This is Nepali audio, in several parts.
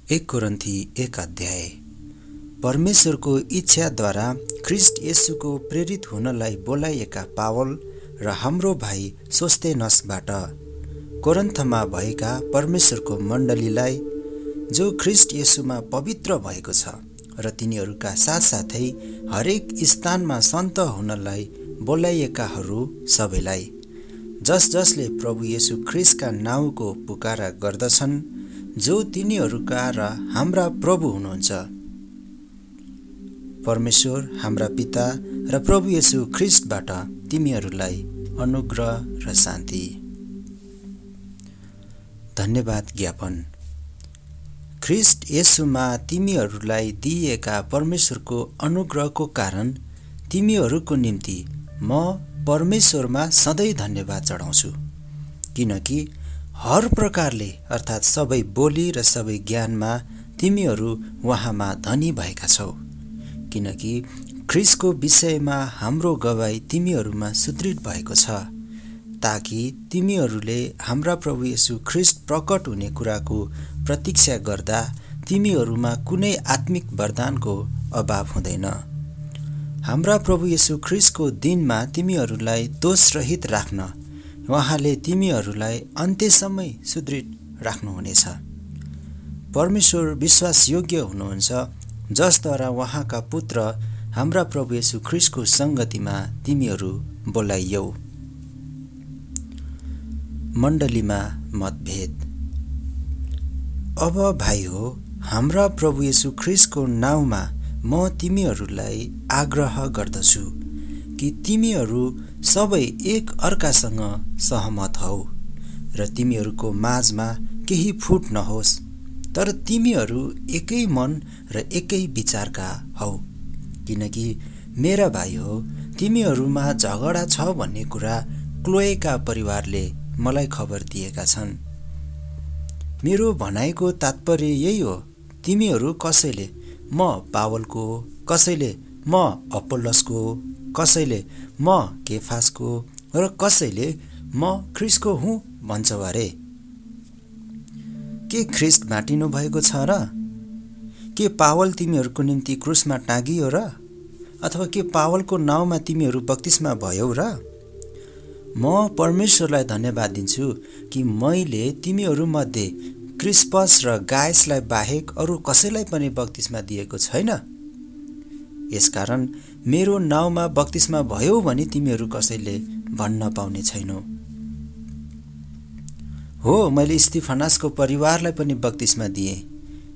एक कोरिन्थी 1 अध्याय। परमेश्वरको इच्छाद्वारा ख्रीष्ट येशूको प्रेरित हुनलाई बोलाइएका पावल र हाम्रो भाइ सोस्तेनसबाट कोरिन्थमा भएका परमेश्वरको मण्डलीलाई जो ख्रीष्ट येशूमा पवित्र भएको छ र तिनीहरूका साथसाथै हरेक स्थानमा सन्त हुनलाई बोलाइएकाहरू सबैलाई, जसले प्रभु येशू ख्रीष्टका नाउँको पुकारा गर्दछन्, जो तिनीहरूका र हाम्रा प्रभु हुनुहुन्छ। परमेश्वर हाम्रा पिता र प्रभु येशू ख्रीष्टबाट तिमीहरूलाई अनुग्रह र शान्ति। धन्यवाद ज्ञापन। ख्रीष्ट येशूमा तिमीहरूलाई दिइएका परमेश्वरको अनुग्रहको कारण तिमीहरूको निम्ति म परमेश्वरमा सधैँ धन्यवाद चढाउँछु, किनकि हर प्रकारले अर्थात् सबै बोली र सबै ज्ञानमा तिमीहरू उहाँमा धनी भएका छौ, किनकि ख्रीष्टको विषयमा हाम्रो गवाई तिमीहरूमा सुदृढ भएको छ, ताकि तिमीहरूले हाम्रा प्रभु येशू ख्रीष्ट प्रकट हुने कुराको प्रतीक्षा गर्दा तिमीहरूमा कुनै आत्मिक वरदानको अभाव हुँदैन। हाम्रा प्रभु येशू ख्रीष्टको दिनमा तिमीहरूलाई दोषरहित राख्न उहाँले तिमीहरूलाई अन्त्यसम्म सुदृढ राख्नुहुनेछ। परमेश्वर विश्वासयोग्य हुनुहुन्छ, जसद्वारा उहाँका पुत्र हाम्रा प्रभु येशू ख्रीष्टको सङ्गतिमा तिमीहरू बोलाइयौ। मण्डलीमा मतभेद। अब भाइ हो, हाम्रा प्रभु येशू ख्रीष्टको नाउँमा म तिमीहरूलाई आग्रह गर्दछु कि तिमीहरू सबै एक अर्कासँग सहमत हौ र तिमीहरूको माझमा केही फुट नहोस्, तर तिमीहरू एकै मन र एकै विचारका हौ, किनकि मेरा भाइ हो, तिमीहरूमा झगडा छ भन्ने कुरा क्लोएका परिवारले मलाई खबर दिएका छन्। मेरो भनाइको तात्पर्य यही हो, तिमीहरू कसैले म पावलको, कसैले म अपोल्लोसको, कसैले म केफासको र कसैले म ख्रीष्टको हुँ भन्छौ अरे। के ख्रीष्ट बाँटिनु भएको छ र? के पावल तिमीहरूको निम्ति क्रुसमा टाँगियो र? अथवा के पावलको नाउँमा तिमीहरू बप्तिस्मा भयौ र? म परमेश्वरलाई धन्यवाद दिन्छु कि मैले तिमीहरूमध्ये क्रिस्पस र गायसलाई बाहेक अरू कसैलाई पनि बप्तिस्मा दिएको छैन। यसकारण मेरो नाउँमा बप्तिस्मा भयो भने तिमीहरू कसैले भन्न पाउने छैनौ। हो, मैले स्तिफनासको परिवारलाई पनि बप्तिस्मा दिएँ।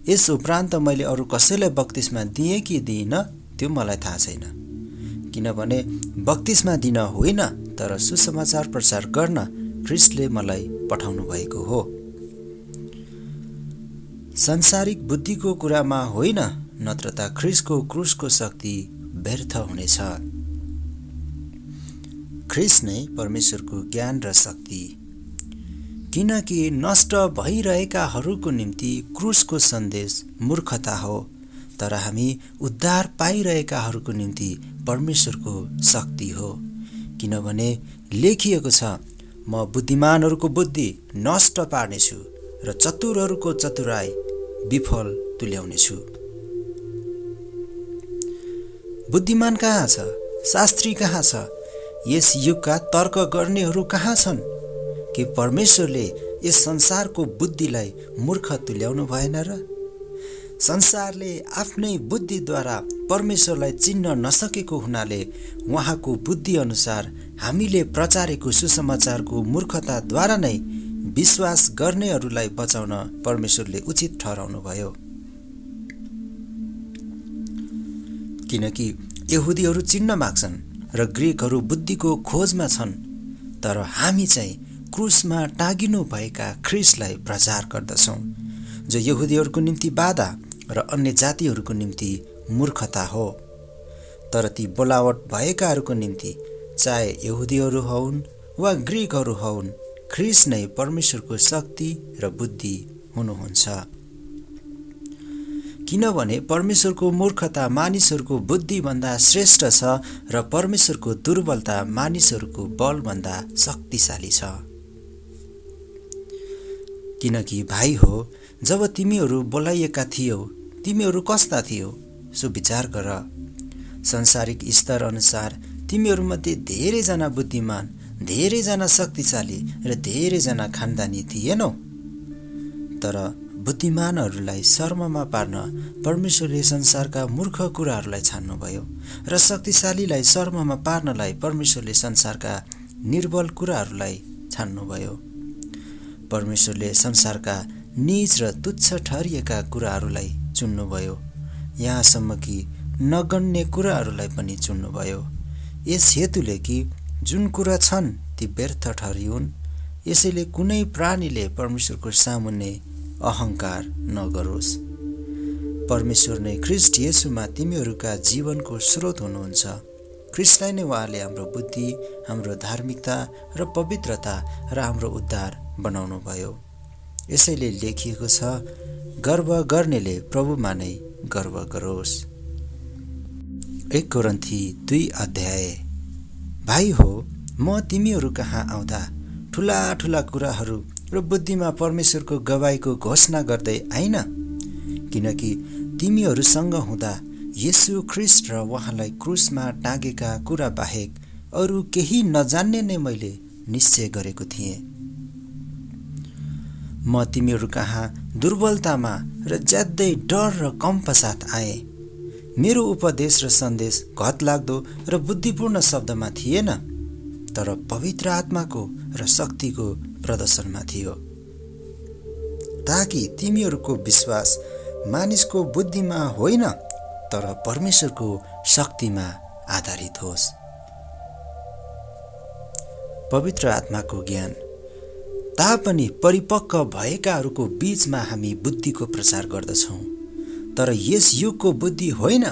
यस उपरान्त मैले अरू कसैलाई बप्तिस्मा दिएँ कि दिइनँ त्यो मलाई थाहा छैन, किनभने बप्तिस्मा दिन होइन तर सुसमाचार प्रचार गर्न ख्रीष्टले मलाई पठाउनु भएको हो। सांसारिक बुद्धिको कुरामा होइन, नत्र त ख्रीष्टको क्रुसको शक्ति व्यर्थ हुनेछ। ख्रीष्ट नै परमेश्वरको ज्ञान र शक्ति, किनकि नष्ट भइरहेकाहरूको निम्ति क्रुसको सन्देश मूर्खता हो, तर हामी उद्धार पाइरहेकाहरूको निम्ति परमेश्वरको शक्ति हो। किनभने लेखिएको छ, म बुद्धिमानहरूको बुद्धि नष्ट पार्नेछु र चतुरहरूको चतुराई विफल तुल्याउनेछु। बुद्धिमान कहाँ छ? शास्त्री कहाँ छ? यस युगका तर्क गर्नेहरू कहाँ छन्? के परमेश्वरले यस संसारको बुद्धिलाई मूर्ख तुल्याउनु भएन र? संसारले आफ्नै बुद्धिद्वारा परमेश्वरलाई चिन्न नसकेको हुनाले उहाँको बुद्धि अनुसार हामीले प्रचारेको सुसमाचारको मूर्खताद्वारा नै विश्वास गर्नेहरूलाई बचाउन परमेश्वरले उचित ठहराउनु भयो। किनकि यहुदीहरू चिन्न माग्छन् र ग्रीकहरू बुद्धिको खोजमा छन्, तर हामी चाहिँ क्रुसमा टाँगिनु भएका ख्रीष्टलाई प्रचार गर्दछौँ, जो यहुदीहरूको निम्ति बाधा र अन्य जातिहरूको निम्ति मूर्खता हो, तर ती बोलावट भएकाहरूको निम्ति, चाहे यहुदीहरू हौन् वा ग्रीकहरू हौन्, ख्रीष्ट नै परमेश्वरको शक्ति र बुद्धि हुनुहुन्छ। किनभने परमेश्वरको मूर्खता मानिसहरूको बुद्धिभन्दा श्रेष्ठ छ र परमेश्वरको दुर्बलता मानिसहरूको बलभन्दा शक्तिशाली छ। किनकि भाइ हो, जब तिमीहरू बोलाइएका थियौ तिमीहरू कस्ता थियौ सो विचार गर। संसारिक स्तर अनुसार तिमीहरूमध्ये धेरैजना बुद्धिमान, धेरैजना शक्तिशाली र धेरैजना खानदानी थिएनौ। तर बुद्धिमानहरूलाई शर्ममा पार्न परमेश्वरले संसारका मूर्ख कुराहरूलाई छान्नुभयो र शक्तिशालीलाई शर्ममा पार्नलाई परमेश्वरले संसारका निर्बल कुराहरूलाई छान्नुभयो। परमेश्वरले संसारका नीच र तुच्छ ठहरिएका कुराहरूलाई चुन्नुभयो, यहाँसम्म कि नगण्य कुराहरूलाई पनि चुन्नुभयो। यस हेतुले कि जुन कुरा छन् ती व्यर्थ ठहरिउन्, यसैले कुनै प्राणीले परमेश्वरको सामुन्ने अहंकार नगरोस्। परमेश्वर नै ख्रीष्ट येशूमा तिमीहरूका जीवनको स्रोत हुनुहुन्छ। ख्रीष्टलाई नै उहाँले हाम्रो बुद्धि, हाम्रो धार्मिकता र पवित्रता र हाम्रो उद्धार बनाउनु भयो। यसैले लेखिएको छ, गर्व गर्नेले प्रभुमा नै गर्व गरोस्। 1 कोरिन्थी 2 अध्याय। भाइ हो, म तिमीहरू कहाँ आउँदा ठुला ठुला कुराहरू र बुद्धिमा परमेश्वरको गवाईको घोषणा गर्दै आइन, किनकि तिमीहरूसँग हुँदा येशू ख्रीष्ट र उहाँलाई क्रुसमा टाँगेका कुरा बाहेक अरू केही नजान्ने नै मैले निश्चय गरेको थिएँ। म तिमीहरू कहाँ दुर्बलतामा र ज्यादै डर र कम्प साथ आएँ। मेरो उपदेश र सन्देश घतलाग्दो र बुद्धिपूर्ण शब्दमा थिएन, तर पवित्र आत्माको र शक्तिको प्रदर्शनमा थियो, ताकि तिमीहरूको विश्वास मानिसको बुद्धिमा होइन तर परमेश्वरको शक्तिमा आधारित होस्। पवित्र आत्माको ज्ञान। तापनि परिपक्व भएकाहरूको बीचमा हामी बुद्धिको प्रचार गर्दछौँ, तर यस युगको बुद्धि होइन,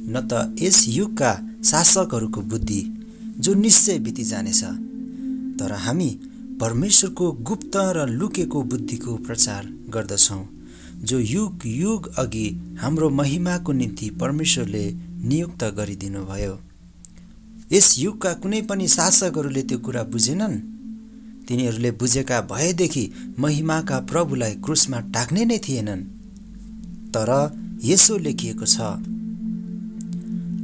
न त यस युगका शासकहरूको बुद्धि जो निश्चय बिति जानेछ, तर हामी परमेश्वरको गुप्त र लुकेको बुद्धिको प्रचार गर्दछौँ, जो युग युग अघि हाम्रो महिमाको निम्ति परमेश्वरले नियुक्त गरिदिनु भयो। यस युगका कुनै पनि शासकहरूले त्यो कुरा बुझेनन्। तिनीहरूले बुझेका भएदेखि महिमाका प्रभुलाई क्रुसमा टाक्ने नै थिएनन्। तर यसो लेखिएको छ,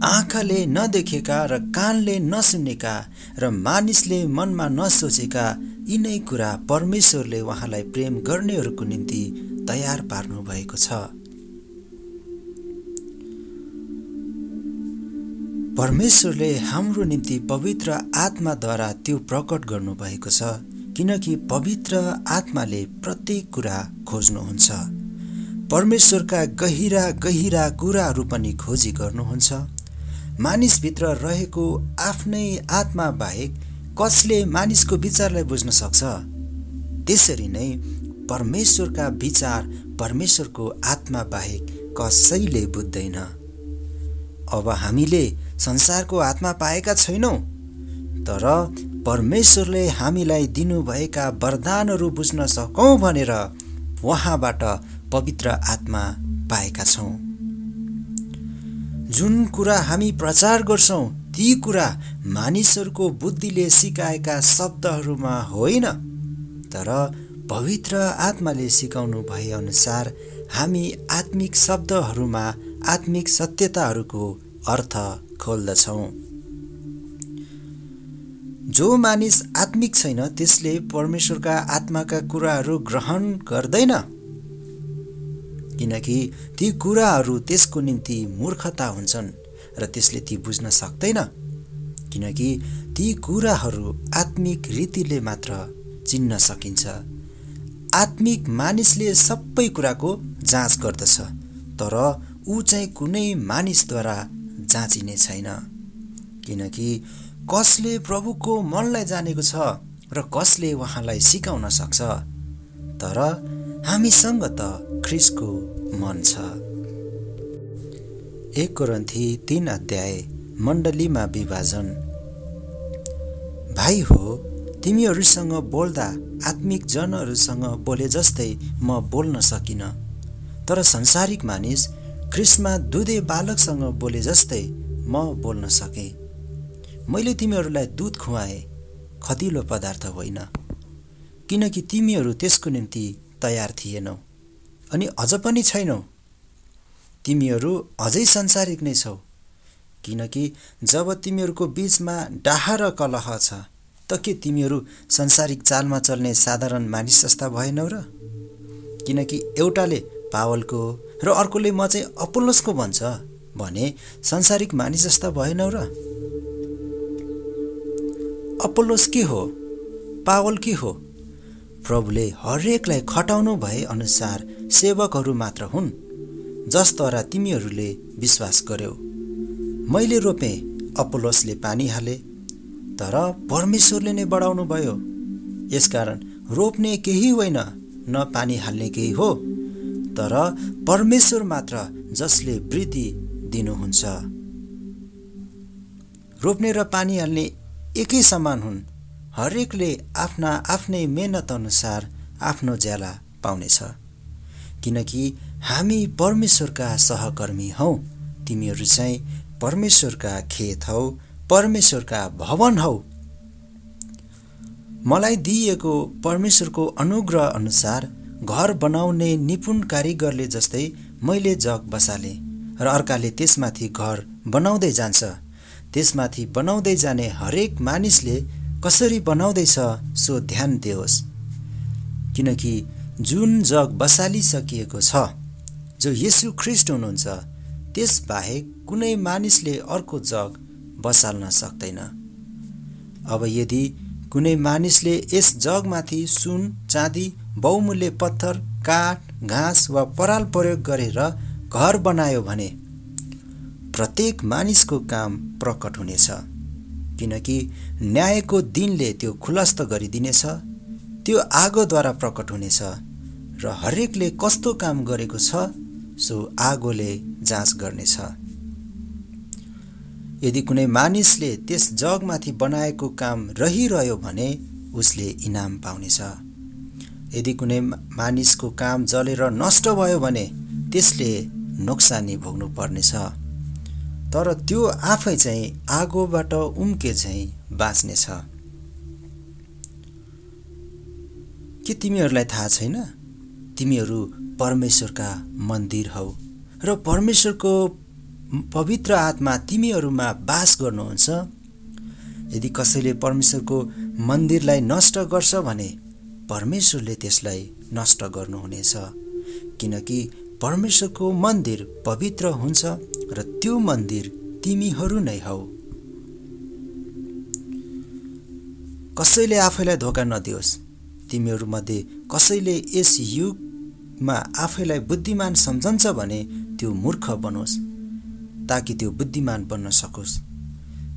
आँखाले नदेखेका र कानले नसुनेका र मानिसले मनमा नसोचेका यिनै कुरा परमेश्वरले उहाँलाई प्रेम गर्नेहरूको निम्ति तयार पार्नु भएको छ। परमेश्वरले हाम्रो निम्ति पवित्र आत्माद्वारा त्यो प्रकट गर्नु भएको छ, किनकि पवित्र आत्माले प्रत्येक कुरा खोज्नुहुन्छ। परमेश्वरका गहिरा गहिरा कुराहरू पनि खोजी गर्नुहुन्छ। मानिसभित्र रहेको आफ्नै आत्मा बाहेक कसले मानिसको विचारलाई बुझ्न सक्छ? त्यसरी नै परमेश्वरका विचार परमेश्वरको आत्मा बाहेक कसैले बुझ्दैन। अब हामीले संसारको आत्मा पाएका छैनौँ, तर परमेश्वरले हामीलाई दिनुभएका वरदानहरू बुझ्न सकौँ भनेर उहाँबाट पवित्र आत्मा पाएका छौँ। जुन कुरा हामी प्रचार गर्छौँ ती कुरा मानिसहरूको बुद्धिले सिकाएका शब्दहरूमा होइन, तर पवित्र आत्माले सिकाउनु भए अनुसार हामी आत्मिक शब्दहरूमा आत्मिक सत्यताहरूको अर्थ खोल्दछौँ। जो मानिस आत्मिक छैन त्यसले परमेश्वरका आत्माका कुराहरू ग्रहण गर्दैन, किनकि ती कुराहरू त्यसको निम्ति मूर्खता हुन्छन् र त्यसले ती बुझ्न सक्दैन, किनकि ती कुराहरू आत्मिक रीतिले मात्र चिन्न सकिन्छ। आत्मिक मानिसले सबै कुराको जाँच गर्दछ, तर ऊ चाहिँ कुनै मानिसद्वारा जाँचिने छैन, किनकि कसले प्रभुको मनलाई जानेको छ र कसले उहाँलाई सिकाउन सक्छ। तर हामीसँग त ख्रीष्टको मन छ। 1 कोरिन्थी 3 अध्याय। मण्डलीमा विभाजन। भाइ हो, तिमीहरूसँग बोल्दा आत्मिक जनहरूसँग बोले जस्तै म बोल्न सकिन, तर संसारिक मानिस ख्रीष्टमा दुधे बालकसँग बोले जस्तै म बोल्न सके। मैले तिमीहरूलाई दूध खुवाएँ, खटिलो पदार्थ होइन, किनकि तिमीहरू त्यसको निम्ति तयार थिएनौ अनि अझ पनि छैनौ। तिमीहरू अझै संसारिक नै छौ, किनकि जब तिमीहरूको बीचमा डाह र कलह छ त के तिमीहरू संसारिक चालमा चल्ने साधारण मानिस जस्ता भएनौ र? किनकि एउटाले पावलको र अर्कोले म चाहिँ अपोल्लोसको भन्छ भने संसारिक मानिस जस्ता भएनौ र? अपोल्लोस के हो? पावल के हो? प्रभुले हरेकलाई खटाउनु भए अनुसार सेवकहरू मात्र हुन्, जसद्वारा तिमीहरूले विश्वास गर्यौ। मैले रोपेँ, अपोल्लोसले पानी हाले, तर परमेश्वरले नै बढाउनु भयो। यसकारण रोप्ने केही होइन, न पानी हाल्ने केही हो, तर परमेश्वर मात्र जसले वृद्धि दिनुहुन्छ। रोप्ने र पानी हाल्ने एकै समान हुन्। हरेकले आफ्ना आफ्नै मेहनत अनुसार आफ्नो ज्याला पाउनेछ, किनकि हामी परमेश्वरका सहकर्मी हौ। तिमीहरू चाहिँ परमेश्वरका खेत हौ, परमेश्वरका भवन हौ। मलाई दिइएको परमेश्वरको अनुग्रह अनुसार घर बनाउने निपुण कारिगरले जस्तै मैले जग बसालेँ र अर्काले त्यसमाथि घर बनाउँदै जान्छ। त्यसमाथि बनाउँदै जाने हरेक मानिसले कसरी बनाउँदैछ सो ध्यान दियोस्, किनकि जुन जग बसालिसकिएको छ, जो येशू ख्रीष्ट हुनुहुन्छ, त्यसबाहेक कुनै मानिसले अर्को जग बसाल्न सक्दैन। अब यदि कुनै मानिसले यस जगमाथि सुन, चाँदी, बहुमूल्य पत्थर, काठ, घाँस वा पराल प्रयोग गरेर घर बनायो भने प्रत्येक मानिसको काम प्रकट हुनेछ, किनकि न्यायको दिनले त्यो खुलस्त गरिदिनेछ। त्यो आगोद्वारा प्रकट हुनेछ र हरेकले कस्तो काम गरेको छ सो आगोले जाँच गर्नेछ। यदि कुनै मानिसले त्यस जगमाथि बनाएको काम रहिरह्यो भने उसले इनाम पाउनेछ। यदि कुनै मानिसको काम जलेर नष्ट भयो भने त्यसले नोक्सानी भोग्नु पर्नेछ, तर त्यो आफै चाहिँ आगोबाट उम्के चाहिँ बाँच्नेछ। के तिमीहरूलाई थाहा छैन? तिमीहरू परमेश्वरका मन्दिर हौ र परमेश्वरको पवित्र आत्मा तिमीहरूमा बास गर्नुहुन्छ। यदि कसैले परमेश्वरको मन्दिरलाई नष्ट गर्छ भने परमेश्वरले त्यसलाई नष्ट गर्नुहुनेछ, किनकि परमेश्वरको मन्दिर पवित्र हुन्छ र त्यो मन्दिर तिमीहरू नै हौ। कसैले आफैलाई धोका नदियोस्। तिमीहरूमध्ये कसैले यस युगमा आफैलाई बुद्धिमान सम्झन्छ भने त्यो मूर्ख बनोस्, ताकि त्यो बुद्धिमान बन्न सकोस्,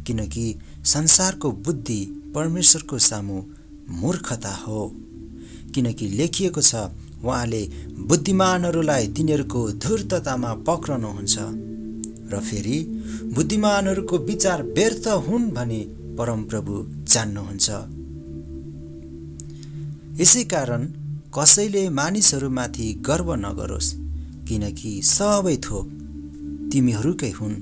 किनकि संसारको बुद्धि परमेश्वरको सामु मूर्खता हो। किनकि लेखिएको छ, उहाँले बुद्धिमानहरूलाई तिनीहरूको धूर्ततामा पक्रनुहुन्छ र फेरि बुद्धिमानहरूको विचार व्यर्थ हुन् भनी परमप्रभु जान्नुहुन्छ। यसै कारण कसैले मानिसहरूमाथि गर्व नगरोस्, किनकि सबै थोक तिमीहरूकै हुन्,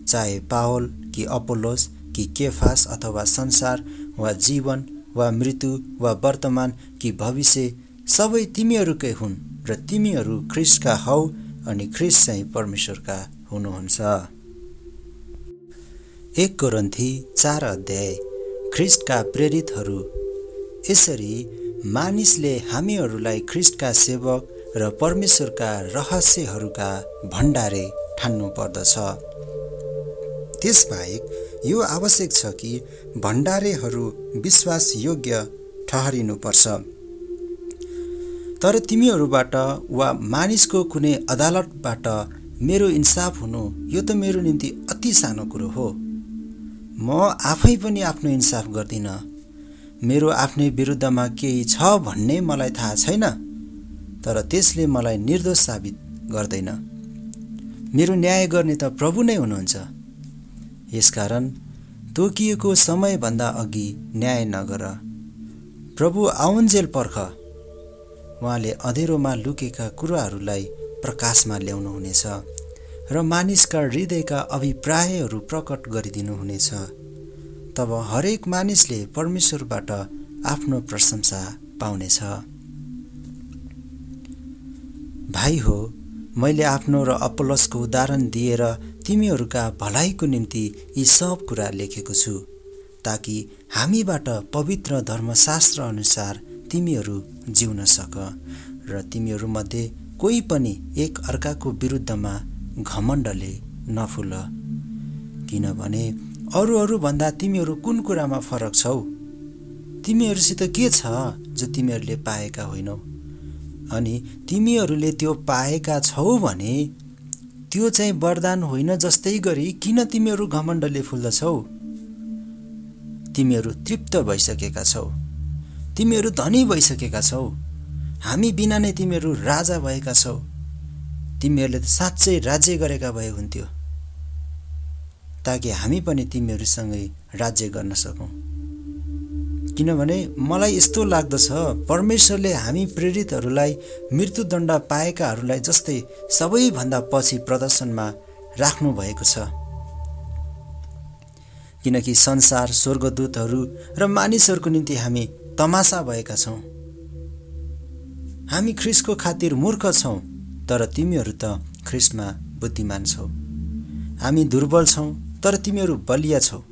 चाहे पावल कि अपोल्लोस कि केफास अथवा संसार वा जीवन वा मृत्यु वा वर्तमान कि भविष्य, सबै तिमीहरूकै हुन् र तिमीहरू ख्रीष्टका हौ अनि ख्रीष्ट चाहिँ परमेश्वरका हुनुहुन्छ। 1 कोरिन्थी 4 अध्याय। ख्रीष्टका प्रेरितहरू। यसरी मानिसले हामीहरूलाई ख्रीष्टका सेवक र परमेश्वरका रहस्यहरूका भण्डारे ठान्नु पर्दछ। त्यसबाहेक यो आवश्यक छ कि भण्डारेहरू विश्वासयोग्य ठहरिनुपर्छ। तर तिमीहरूबाट वा मानिसको कुनै अदालतबाट मेरो इन्साफ हुनु यो त मेरो निम्ति अति सानो कुरो हो। म आफै पनि आफ्नो इन्साफ गर्दिन। मेरो आफ्नै विरुद्धमा केही छ भन्ने मलाई थाहा छैन, तर त्यसले मलाई निर्दोष साबित गर्दैन। मेरो न्याय गर्ने त प्रभु नै हुनुहुन्छ। यसकारण तोकिएको समयभन्दा अघि न्याय नगर। प्रभु आउन्जेल पर्ख। उहाँले अँधेरोमा लुकेका कुराहरूलाई प्रकाशमा ल्याउनुहुनेछ र मानिसका हृदयका अभिप्रायहरू प्रकट गरिदिनुहुनेछ। तब हरेक मानिसले परमेश्वरबाट आफ्नो प्रशंसा पाउनेछ। भाइ हो, मैले आफ्नो र अपोलोसको उदाहरण दिएर तिमीहरूका भलाइको निम्ति यी सब कुरा लेखेको छु, ताकि हामीबाट पवित्र धर्मशास्त्र अनुसार तिमीहरू जिउन सक र तिमीहरूमध्ये कोही पनि एक अर्काको विरुद्धमा घमण्डले नफुल, किनभने अरूहरू भन्दा तिमीहरू कुन कुरामा फरक छौ? तिमीहरूसित के छ जो तिमीहरूले पाएका होइनौ? अनि तिमीहरूले त्यो पाएका छौ भने त्यो चाहिँ वरदान होइन जस्तै गरी किन तिमीहरू घमण्डले फुल्दछौ? तिमीहरू तृप्त भइसकेका छौ, तिमीहरू धनी भइसकेका छौ, हामी बिना नै तिमीहरू राजा भएका छौ। तिमीहरूले त साँच्चै राज्य गरेका भए हुन्थ्यो, ताकि हामी पनि तिमीहरूसँगै राज्य गर्न सकौँ। किनभने मलाई यस्तो लाग्दछ, परमेश्वरले हामी प्रेरितहरूलाई मृत्युदण्ड पाएकाहरूलाई जस्तै सबैभन्दा पछि प्रदर्शनमा राख्नु भएको छ, किनकि संसार, स्वर्गदूतहरू र मानिसहरूको निम्ति हामी तमासा भएका छौँ। हामी ख्रीष्टको खातिर मूर्ख छौँ, तर तिमीहरू त ख्रीष्टमा बुद्धिमान छौ। हामी दुर्बल छौँ, तर तिमीहरू बलिया छौ।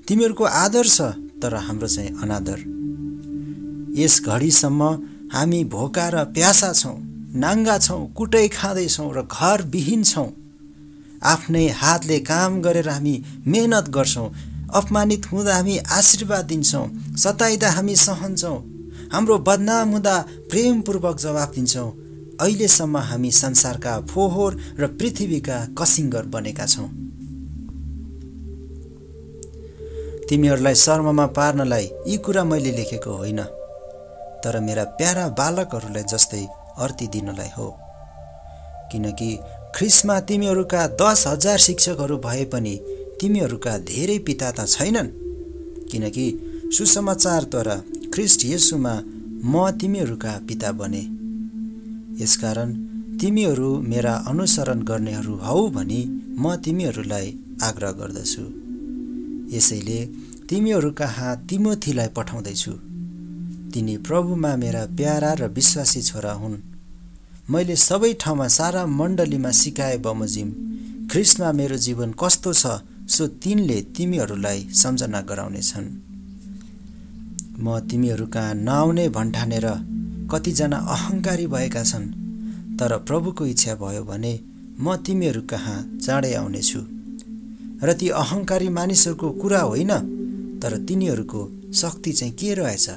तिमीहरूको आदर छ, तर हाम्रो चाहिँ अनादर। यस घडीसम्म हामी भोका र प्यासा छौँ, नाङ्गा छौँ, कुटै खाँदैछौँ र घर विहीन छौँ। आफ्नै हातले काम गरेर हामी मेहनत गर्छौँ, अपमानित हुँदा हामी आशीर्वाद दिन्छौँ, सताइदा हामी सहन्छौँ, हाम्रो बदनाम हुँदा प्रेमपूर्वक जवाफ दिन्छौँ। अहिलेसम्म हामी संसारका फोहोर र पृथ्वीका कसिङ्गर बनेका छौँ। तिमीहरूलाई शर्ममा पार्नलाई यी कुरा मैले लेखेको होइन, तर मेरा प्यारा बालकहरूलाई जस्तै अर्ती दिनलाई हो। किनकि ख्रीष्टमा तिमीहरूका 10,000 शिक्षकहरू भए पनि तिमीहरूका धेरै पिता त छैनन्, किनकि सुसमाचारद्वारा ख्रीष्ट येशूमा म तिमीहरूका पिता बने। यसकारण तिमीहरू मेरा अनुसरण गर्नेहरू हौ भनी म तिमीहरूलाई आग्रह गर्दछु। यसैले तिमीहरू कहाँ तिमोथीलाई पठाउँदैछु। तिनी प्रभुमा मेरा प्यारा र विश्वासी छोरा हुन्। मैले सबै ठाउँमा सारा मण्डलीमा सिकाए बमोजिम ख्रीष्टमा मेरो जीवन कस्तो छ सो तिनले तिमीहरूलाई सम्झना गराउनेछन्। म तिमीहरू कहाँ नआउने भन्ठानेर कतिजना अहङ्कारी भएका छन्, तर प्रभुको इच्छा भयो भने म तिमीहरू कहाँ चाँडै आउनेछु। र ती अहङ्कारी मानिसहरूको कुरा होइन, तर तिनीहरूको शक्ति चाहिँ के रहेछ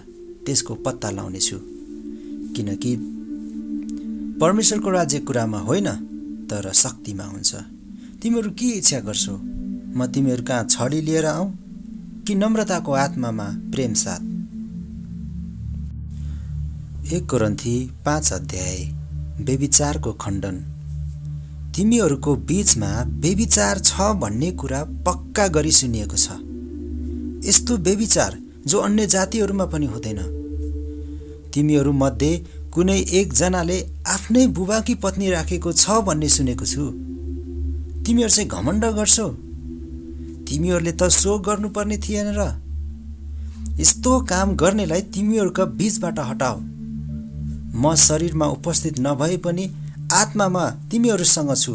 त्यसको पत्ता लाउनेछु। किनकि परमेश्वरको राज्य कुरामा होइन, तर शक्तिमा हुन्छ। तिमीहरू के इच्छा गर्छौ? म तिमीहरू कहाँ छडी लिएर आऊँ कि नम्रताको आत्मामा प्रेम साथ? 1 कोरिन्थी 5 अध्याय। व्यभिचारको खण्डन। तिमीहरूको बीचमा व्यभिचार छ भन्ने कुरा पक्का गरी सुनिएको छ। यस्तो व्यभिचार जो अन्य जातिहरूमा पनि हुँदैन। तिमीहरू मध्ये कुनै एकजनाले आफ्नै बुबाकी पत्नी राखेको छ भन्ने सुनेको छु। तिमीहरू चाहिँ घमण्ड गर्छौ। तिमीहरूले त सो गर्नुपर्ने थिएन र। यस्तो काम गर्नेलाई तिमीहरूका बीचबाट हटाऊ। म शरीरमा उपस्थित नभए पनि आत्मामा तिमीहरूसँग छु।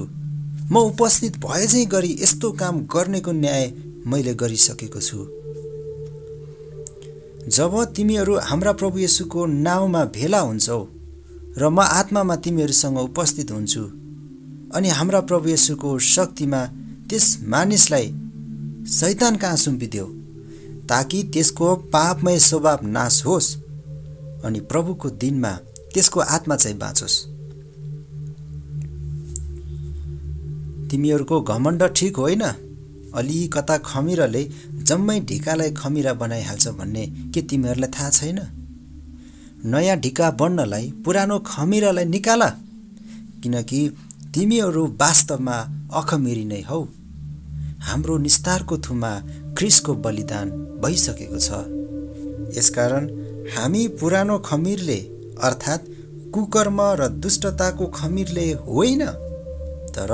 म उपस्थित भए चाहिँ गरी यस्तो काम गर्नेको न्याय मैले गरिसकेको छु। जब तिमीहरू हाम्रा प्रभु येशूको नाउँमा भेला हुन्छौ र म आत्मामा तिमीहरूसँग उपस्थित हुन्छु, अनि हाम्रा प्रभु येशूको शक्तिमा त्यस मानिसलाई शैतान कहाँ सुम्पिदेऊ, ताकि त्यसको पापमय स्वभाव नाश होस् अनि प्रभुको दिनमा त्यसको आत्मा चाहिँ बाँचोस्। तिमीहरूको घमण्ड ठिक होइन। अलिकता खमिराले जम्मै ढिकालाई खमिरा बनाइहाल्छ भन्ने के तिमीहरूलाई थाहा छैन? नयाँ ढिका बन्नलाई पुरानो खमिरालाई निकाल, किनकि तिमीहरू वास्तवमा अखमिरी नै हौ। हाम्रो निस्तारको थुमा ख्रीष्टको बलिदान भइसकेको छ। यसकारण हामी पुरानो खमिरले अर्थात् कुकर्म र दुष्टताको खमिरले होइन, तर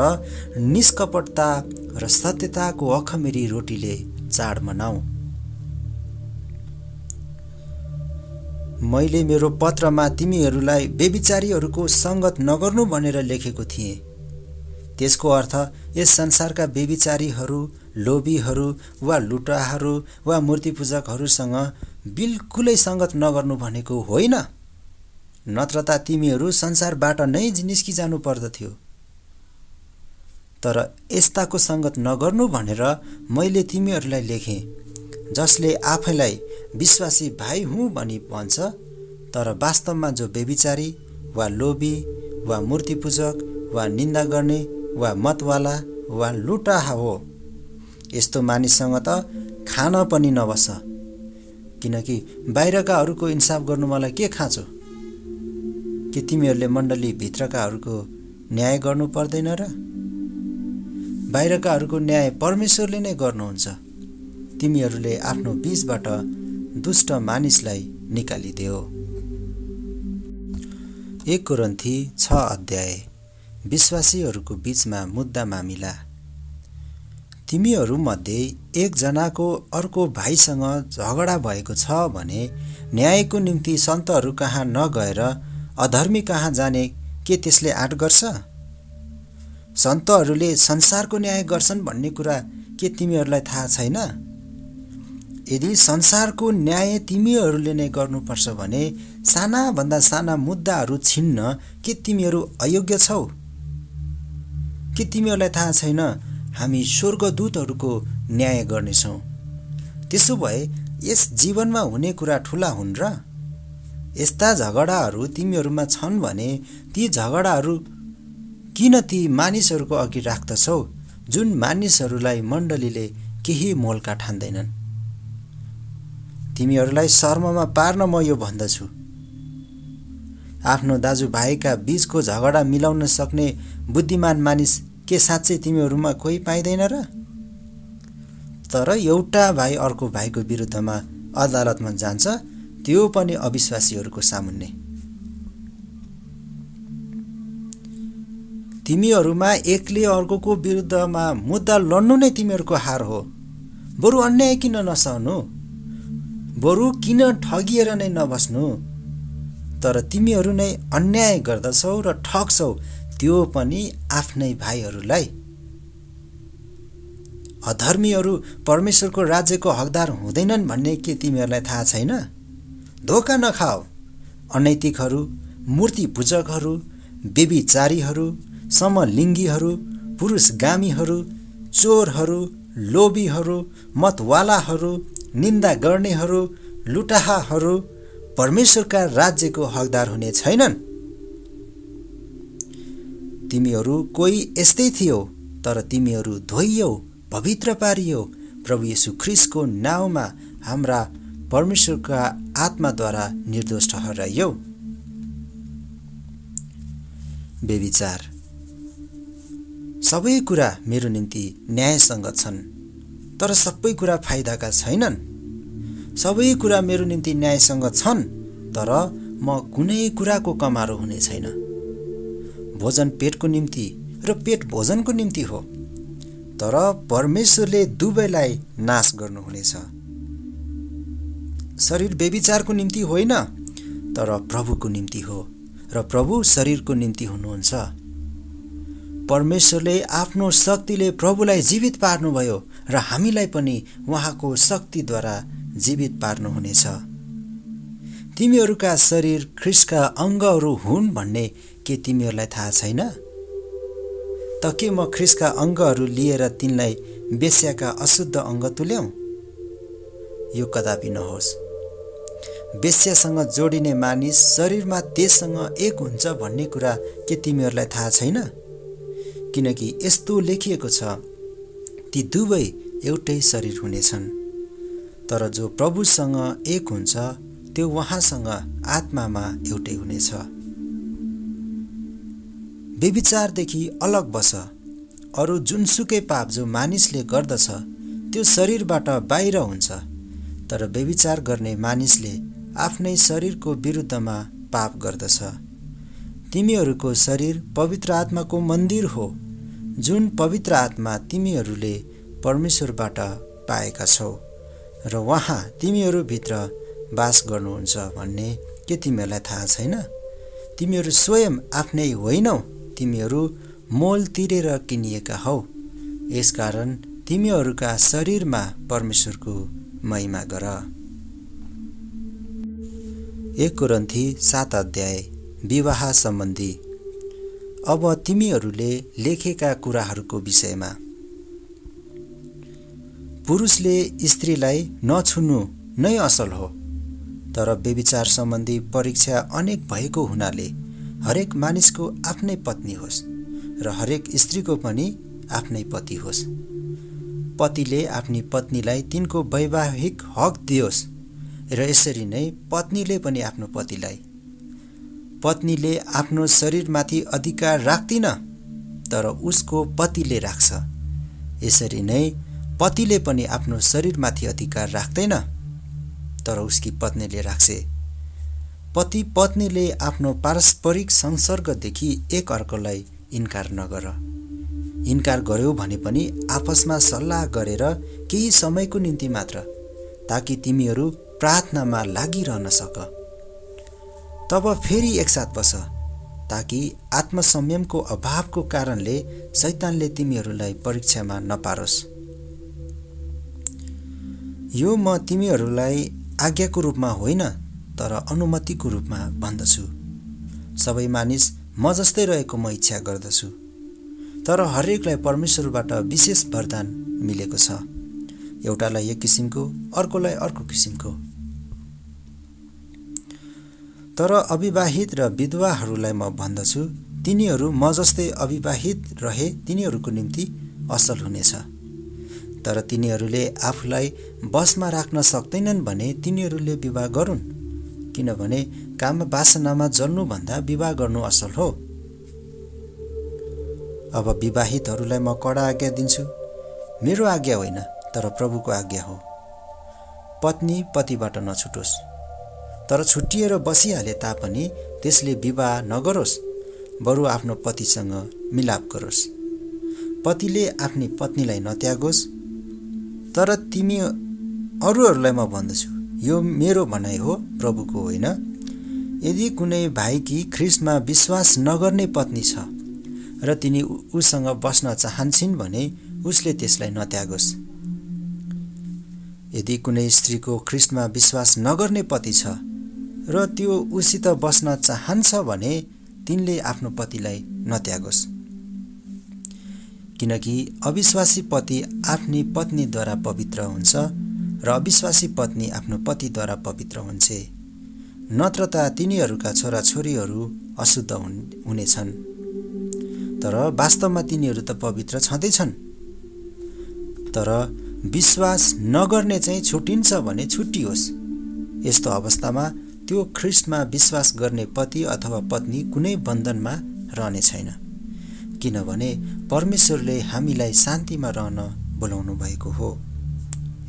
निष्कपटता र सत्यताको अखमिरी रोटीले चाड मनाऊ। मैले मेरो पत्रमा तिमीहरूलाई व्यभिचारीहरूको संगत नगर्नु भनेर लेखेको थिएँ। त्यसको अर्थ यस संसारका व्यभिचारीहरू, लोभीहरू वा लुटाहरू वा मूर्तिपूजकहरूसँग बिल्कुलै संगत नगर्नु भनेको होइन, नत्र त तिमीहरू संसारबाट नै निस्किजानु पर्दथ्यो। तर यस्ताको संगत नगर्नु भनेर मैले तिमीहरूलाई लेखेँ, जसले आफैलाई विश्वासी भाइ हुँ भनी भन्छ तर वास्तवमा जो व्यभिचारी वा लोभी वा मूर्तिपूजक वा निन्दा गर्ने वा मतवाला वा लुटाहा हो, यस्तो मानिससँग त खान पनि नबस। किनकि बाहिरकाहरूको इन्साफ गर्नु मलाई के खाँचो? के तिमीहरूले मण्डली भित्रकाहरूको न्याय गर्नु पर्दैन र? बाहिरकाहरूको न्याय परमेश्वरले नै गर्नुहुन्छ। तिमीहरूले आफ्नो बीचबाट दुष्ट मानिसलाई निकालिदेऊ। 1 कोरिन्थी 6 अध्याय। विश्वासीहरूको बीचमा मुद्दा मामिला। तिमीहरू मध्ये एकजनाको अर्को भाइसँग झगडा भएको छ भने न्यायको निम्ति सन्तहरू कहाँ नगएर अधर्मी कहाँ जाने के त्यसले आँट गर्छ? सन्तहरूले संसारको न्याय गर्छन् भन्ने कुरा के तिमीहरूलाई थाहा छैन? यदि संसारको न्याय तिमीहरूले नै गर्नुपर्छ भने सानाभन्दा साना मुद्दाहरू छिन्न के तिमीहरू अयोग्य छौ? के तिमीहरूलाई थाहा छैन हामी स्वर्गदूतहरूको न्याय गर्नेछौँ? त्यसो भए यस जीवनमा हुने कुरा ठुला हुन् र? यस्ता झगडाहरू तिमीहरूमा छन् भने ती झगडाहरू किन ती मानिसहरूको अघि राख्दछौ जुन मानिसहरूलाई मण्डलीले केही मोलका ठान्दैनन्? तिमीहरूलाई शर्ममा पार्न म यो भन्दछु। आफ्नो दाजुभाइका बीचको झगडा मिलाउन सक्ने बुद्धिमान मानिस के साँच्चै तिमीहरूमा कोही पाइँदैन र? तर एउटा भाइ अर्को भाइको विरुद्धमा अदालतमा जान्छ, त्यो पनि अविश्वासीहरूको सामुन्ने। तिमीहरूमा एकले अर्कोको विरुद्धमा मुद्दा लड्नु नै तिमीहरूको हार हो। बरु अन्याय किन नसहनु? बरु किन ठगिएर नै नबस्नु? तर तिमीहरू नै अन्याय गर्दछौ र ठग्छौ, त्यो पनि आफ्नै भाइहरूलाई। अधर्मीहरू परमेश्वरको राज्यको हकदार हुँदैनन् भन्ने के तिमीहरूलाई थाहा छैन? धोका नखाऊ। अनैतिकहरू, मूर्ति पूजकहरू, व्यभिचारीहरू, समलिङ्गीहरू, पुरुषगामीहरू, चोरहरू, लोभीहरू, मतवालाहरू, निन्दा गर्नेहरू, लुटाहाहरू परमेश्वरका राज्यको हकदार हुने छैनन्। तिमीहरू कोही यस्तै थियो, तर तिमीहरू धोइयौ, पवित्र पारियो, प्रभु येशू ख्रीष्टको नाउँमा हाम्रा परमेश्वरका आत्माद्वारा निर्दोष ठहराइयौ। व्यभिचार। सबै कुरा मेरो निम्ति न्यायसङ्गत छन्, तर सबै कुरा फाइदाका छैनन्। सबै कुरा मेरो निम्ति न्यायसङ्गत छन्, तर म कुनै कुराको कमारो हुने छैन। भोजन पेटको निम्ति र पेट भोजनको निम्ति हो, तर परमेश्वरले दुवैलाई नाश गर्नुहुनेछ। शरीर व्यभिचारको निम्ति होइन, तर प्रभुको निम्ति हो, र प्रभु शरीरको निम्ति हुनुहुन्छ। परमेश्वरले आफ्नो शक्तिले प्रभुलाई जीवित पार्नुभयो र हामीलाई पनि उहाँको शक्तिद्वारा जीवित पार्नुहुनेछ। तिमीहरूका शरीर ख्रीष्टका अङ्गहरू हुन् भन्ने के तिमीहरूलाई थाहा छैन? त के म ख्रीष्टका अङ्गहरू लिएर तिनलाई वेश्याका अशुद्ध अङ्ग तुल्याऊ? यो कदापि नहोस्। वेश्यासँग जोडिने मानिस शरीरमा त्यससँग एक हुन्छ भन्ने कुरा के तिमीहरूलाई थाहा छैन? किनकि यस्तो लेखिएको छ, ती दुवै एउटै शरीर हुनेछन्। तर जो प्रभुसँग एक हुन्छ त्यो उहाँसँग आत्मामा एउटै हुनेछ। व्यभिचारदेखि अलग बस। अरू जुनसुकै पाप जो मानिसले गर्दछ त्यो शरीरबाट बाहिर हुन्छ, तर व्यभिचार गर्ने मानिसले आफ्नै शरीरको विरुद्धमा पाप गर्दछ। तिमीहरूको शरीर पवित्र आत्माको मन्दिर हो, जुन पवित्र आत्मा तिमीहरूले परमेश्वरबाट पाएका छौ, र उहाँ तिमीहरूभित्र वास गर्नुहुन्छ भन्ने के तिमीहरूलाई थाहा छैन? तिमीहरू स्वयं आफ्नै होइनौ, तिमीहरू मोल तिरेर किनिएका हौ। यसकारण तिमीहरूका शरीरमा परमेश्वरको महिमा गर। 1 कोरिन्थी 7 अध्याय विवाह सम्बन्धी। अब तिमीहरूले लेखेका कुराहरूको विषयमा। पुरुषले स्त्रीलाई नछुनु नै असल हो, तर व्यभिचार सम्बन्धी परीक्षा अनेक भएको हुनाले हरेक मानिसको आफ्नै पत्नी होस् र हरेक स्त्रीको पनि आफ्नै पति होस्। पतिले आफ्नी पत्नीलाई तिनको वैवाहिक हक दियोस् र यसरी नै पत्नीले पनि आफ्नो पतिलाई। पत्नीले आफ्नो शरीरमाथि अधिकार राख्दिन, तर उसको पतिले राख्छ। यसरी नै पतिले पनि आफ्नो शरीरमाथि अधिकार राख्दैन, तर उसकी पत्नीले राख्छे। पति पत्नीले आफ्नो पारस्परिक संसर्गदेखि एक अर्कोलाई इन्कार नगर। इन्कार गर्यो भने पनि आपसमा सल्लाह गरेर केही समयको निम्ति मात्र, ताकि तिमीहरू प्रार्थनामा लागिरहन सक। तब फेरि एकसाथ बस, ताकि आत्मसंयमको अभावको कारणले शैतानले तिमीहरूलाई परीक्षामा नपारोस्। यो म तिमीहरूलाई आज्ञाको रूपमा होइन, तर अनुमतिको रूपमा भन्दछु। सबै मानिस म जस्तै रहेको म इच्छा गर्दछु, तर हरेकलाई परमेश्वरबाट विशेष वरदान मिलेको छ। एउटालाई एक किसिमको, अर्कोलाई अर्को किसिमको। तर अविवाहित र विधवाहरूलाई म भन्दछु, तिनीहरू म जस्तै अविवाहित रहे तिनीहरूको निम्ति असल हुनेछ। तर तिनीहरूले आफूलाई बसमा राख्न सक्दैनन् भने तिनीहरूले विवाह गरून्, किनभने काम वासनामा जल्नुभन्दा विवाह गर्नु असल हो। अब विवाहितहरूलाई म कडा आज्ञा दिन्छु, मेरो आज्ञा होइन, तर प्रभुको आज्ञा हो। पत्नी पतिबाट नछुटोस्, तर छुट्टिएर बसिहाले तापनि त्यसले विवाह नगरोस्, बरु आफ्नो पतिसँग मिलाप गरोस्। पतिले आफ्नी पत्नीलाई नत्यागोस्। तर तिमी अरूहरूलाई म भन्दछु, यो मेरो भनाइ हो, प्रभुको होइन। यदि कुनै भाइकी ख्रीष्टमा विश्वास नगर्ने पत्नी छ र तिनी उसँग बस्न चाहन्छन् भने उसले त्यसलाई नत्यागोस्। यदि कुनै स्त्रीको ख्रीष्टमा विश्वास नगर्ने पति छ र त्यो उसित बस्न चाहन्छ भने तिनले आफ्नो पतिलाई नत्यागोस्। किनकि अविश्वासी पति आफ्नी पत्नीद्वारा पवित्र हुन्छ र अविश्वासी पत्नी आफ्नो पतिद्वारा पवित्र हुन्छे। नत्र त तिनीहरूका छोराछोरीहरू अशुद्ध हुनेछन्, तर वास्तवमा तिनीहरू त पवित्र छँदैछन्। तर विश्वास नगर्ने चाहिँ छुटिन्छ भने छुट्टियोस्। यस्तो अवस्थामा त्यो ख्रीष्टमा विश्वास गर्ने पति अथवा पत्नी कुनै बन्धनमा रहने छैन, किनभने परमेश्वरले हामीलाई शान्तिमा रहन बोलाउनु भएको हो।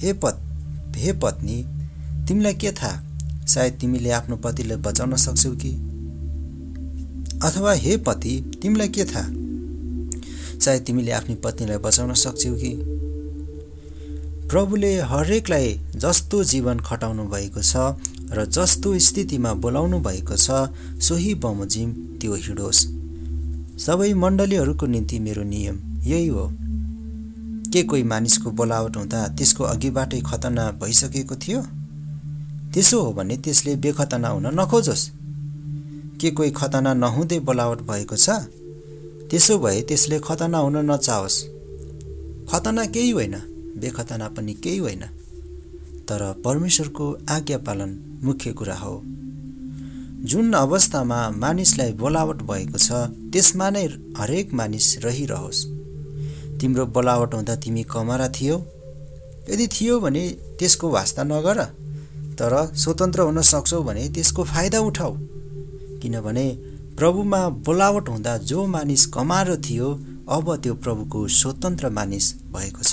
हे पत्नी, तिमीलाई के थाहा, सायद तिमीले आफ्नो पतिलाई बचाउन सक्छौ कि? अथवा हे पति, तिमीलाई के थाहा, सायद तिमीले आफ्नी पत्नीलाई बचाउन सक्छौ कि? प्रभुले हरेकलाई जस्तो जीवन खटाउनु भएको छ र जस्तो स्थितिमा बोलाउनु भएको छ सोही बमोजिम त्यो हिँडोस्। सबै मण्डलीहरूको निम्ति मेरो नियम यही हो। के कोही मानिसको बोलावट हुँदा त्यसको अघिबाटै खतना भइसकेको थियो? त्यसो हो भने त्यसले बेखतना हुन नखोजोस्। के कोही खतना नहुँदै बोलावट भएको छ? त्यसो भए त्यसले खतना हुन नचाहोस्। खतना केही होइन, बेखतना पनि केही होइन, तर परमेश्वरको आज्ञा पालन मुख्य कुरा हो। जुन अवस्थामा मानिसलाई बोलावट भएको छ त्यसमा नै हरेक मानिस रहिरहोस्। तिम्रो बोलावट हुँदा तिमी कमरा थियौ? यदि थियो भने त्यसको वास्ता नगर, तर स्वतन्त्र हुन सक्छौ भने त्यसको फाइदा उठाऊ। किनभने प्रभुमा बोलावट हुँदा जो मानिस कमारो थियो अब त्यो प्रभुको स्वतन्त्र मानिस भएको छ।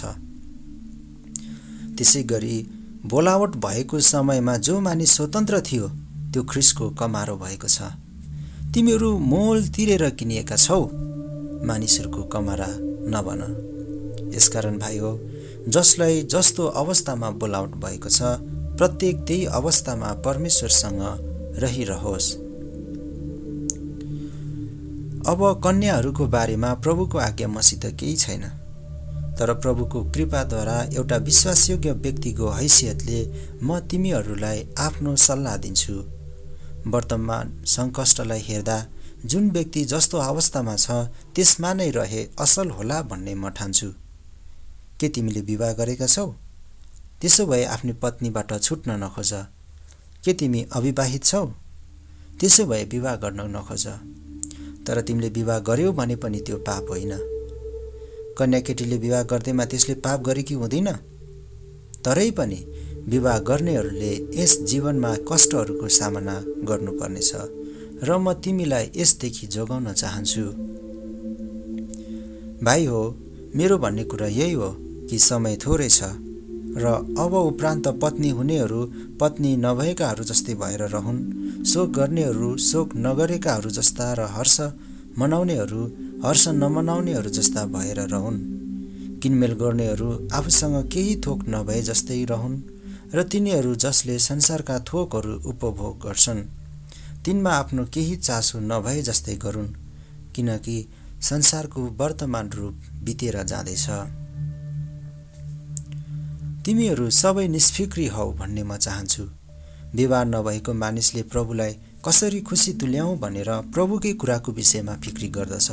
त्यसै गरी बोलावट भएको समयमा जो मानिस स्वतन्त्र थियो त्यो ख्रीष्टको कमारो भएको छ। तिमीहरू मोल तिरेर किनिएका छौ, मानिसहरूको कमारा नबन। यसकारण भाइ हो, जसलाई जस्तो अवस्थामा बोलावट भएको छ प्रत्येक त्यही अवस्थामा परमेश्वरसँग रहिरहोस्। अब कन्याहरूको बारेमा प्रभुको आज्ञा मसित केही छैन, तर प्रभुको कृपाद्वारा एउटा विश्वासयोग्य व्यक्तिको हैसियतले म तिमीहरूलाई आफ्नो सल्लाह दिन्छु। वर्तमान सङ्कष्टलाई हेर्दा जुन व्यक्ति जस्तो अवस्थामा छ त्यसमा नै रहे असल होला भन्ने म ठान्छु। के तिमीले विवाह गरेका छौ? त्यसो भए आफ्नो पत्नीबाट छुट्न नखोज। के तिमी अविवाहित छौ? त्यसो भए विवाह गर्न नखोज। तर तिमीले विवाह गर्यौ भने पनि त्यो पाप होइन। कन्याकेटीले विवाह गर्दैमा त्यसले पाप गरेकी हुँदैन। तरै पनि विवाह गर्नेहरूले यस जीवनमा कष्टहरूको सामना गर्नुपर्नेछ र म तिमीलाई यसदेखि जोगाउन चाहन्छु। भाइ हो, मेरो भन्ने कुरा यही हो कि समय थोरै छ र अब उपरान्त पत्नी हुनेहरू पत्नी नभएकाहरू जस्तै भएर रहन्, शोक गर्नेहरू शोक नगरेकाहरू जस्ता र हर्ष मनाउनेहरू हर्ष नमनाउनेहरू जस्ता भएर रहन्। किनमेल गर्नेहरू आफूसँग केही थोक नभए जस्तै रहन् र तिनीहरू जसले संसारका थोकहरू उपभोग गर्छन् तिनमा आफ्नो केही चासो नभए जस्तै गरून्, किनकि संसारको वर्तमान रूप बितेर जाँदैछ। तिमीहरू सबै निष्फिक्री हौ भन्ने म चाहन्छु। विवाह नभएको मानिसले प्रभुलाई कसरी खुसी तुल्याउँ भनेर प्रभुकै कुराको विषयमा फिक्री गर्दछ,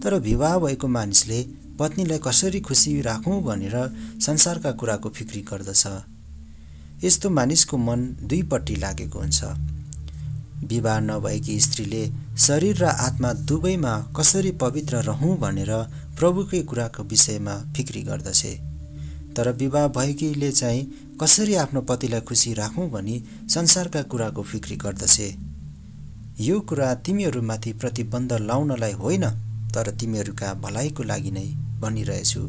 तर विवाह भएको मानिसले पत्नीलाई कसरी खुसी राखौँ भनेर संसारका कुराको फिक्री गर्दछ। यस्तो मानिसको मन दुईपट्टि लागेको हुन्छ। विवाह नभएकी स्त्रीले शरीर र आत्मा दुवैमा कसरी पवित्र रहौँ भनेर प्रभुकै कुराको विषयमा फिक्री गर्दछे, तर विवाह भएकीले चाहिँ कसरी आफ्नो पतिलाई खुसी राखौँ भनी संसारका कुराको फिक्री गर्दछे। यो कुरा तिमीहरूमाथि प्रतिबन्ध लाउनलाई होइन, तर तिमीहरूका भलाइको लागि नै भनिरहेछु,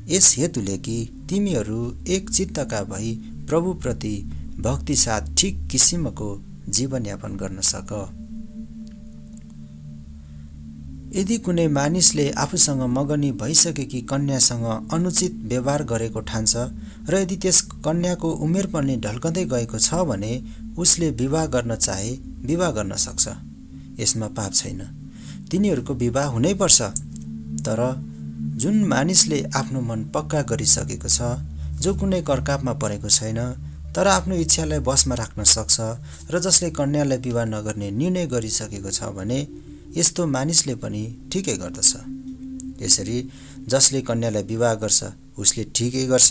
यस हेतुले कि तिमीहरू एक चित्तका भई प्रभुप्रति भक्ति साथ ठिक किसिमको जीवनयापन गर्न सक। यदि कुनै मानिसले आफूसँग मगनी भइसकेकी कन्यासँग अनुचित व्यवहार गरेको ठान्छ र यदि त्यस कन्याको उमेर पनि ढल्कँदै गएको छ भने उसले विवाह गर्न चाहे विवाह गर्न सक्छ। यसमा पाप छैन। तिनीहरूको विवाह हुनैपर्छ। तर जुन मानिसले आफ्नो मन पक्का गरिसकेको छ, जो कुनै करकापमा परेको छैन तर आफ्नो इच्छालाई बसमा राख्न सक्छ र जसले कन्यालाई विवाह नगर्ने निर्णय गरिसकेको छ भने यस्तो मानिसले पनि ठिकै गर्दछ। यसरी जसले कन्यालाई विवाह गर्छ उसले ठिकै गर्छ,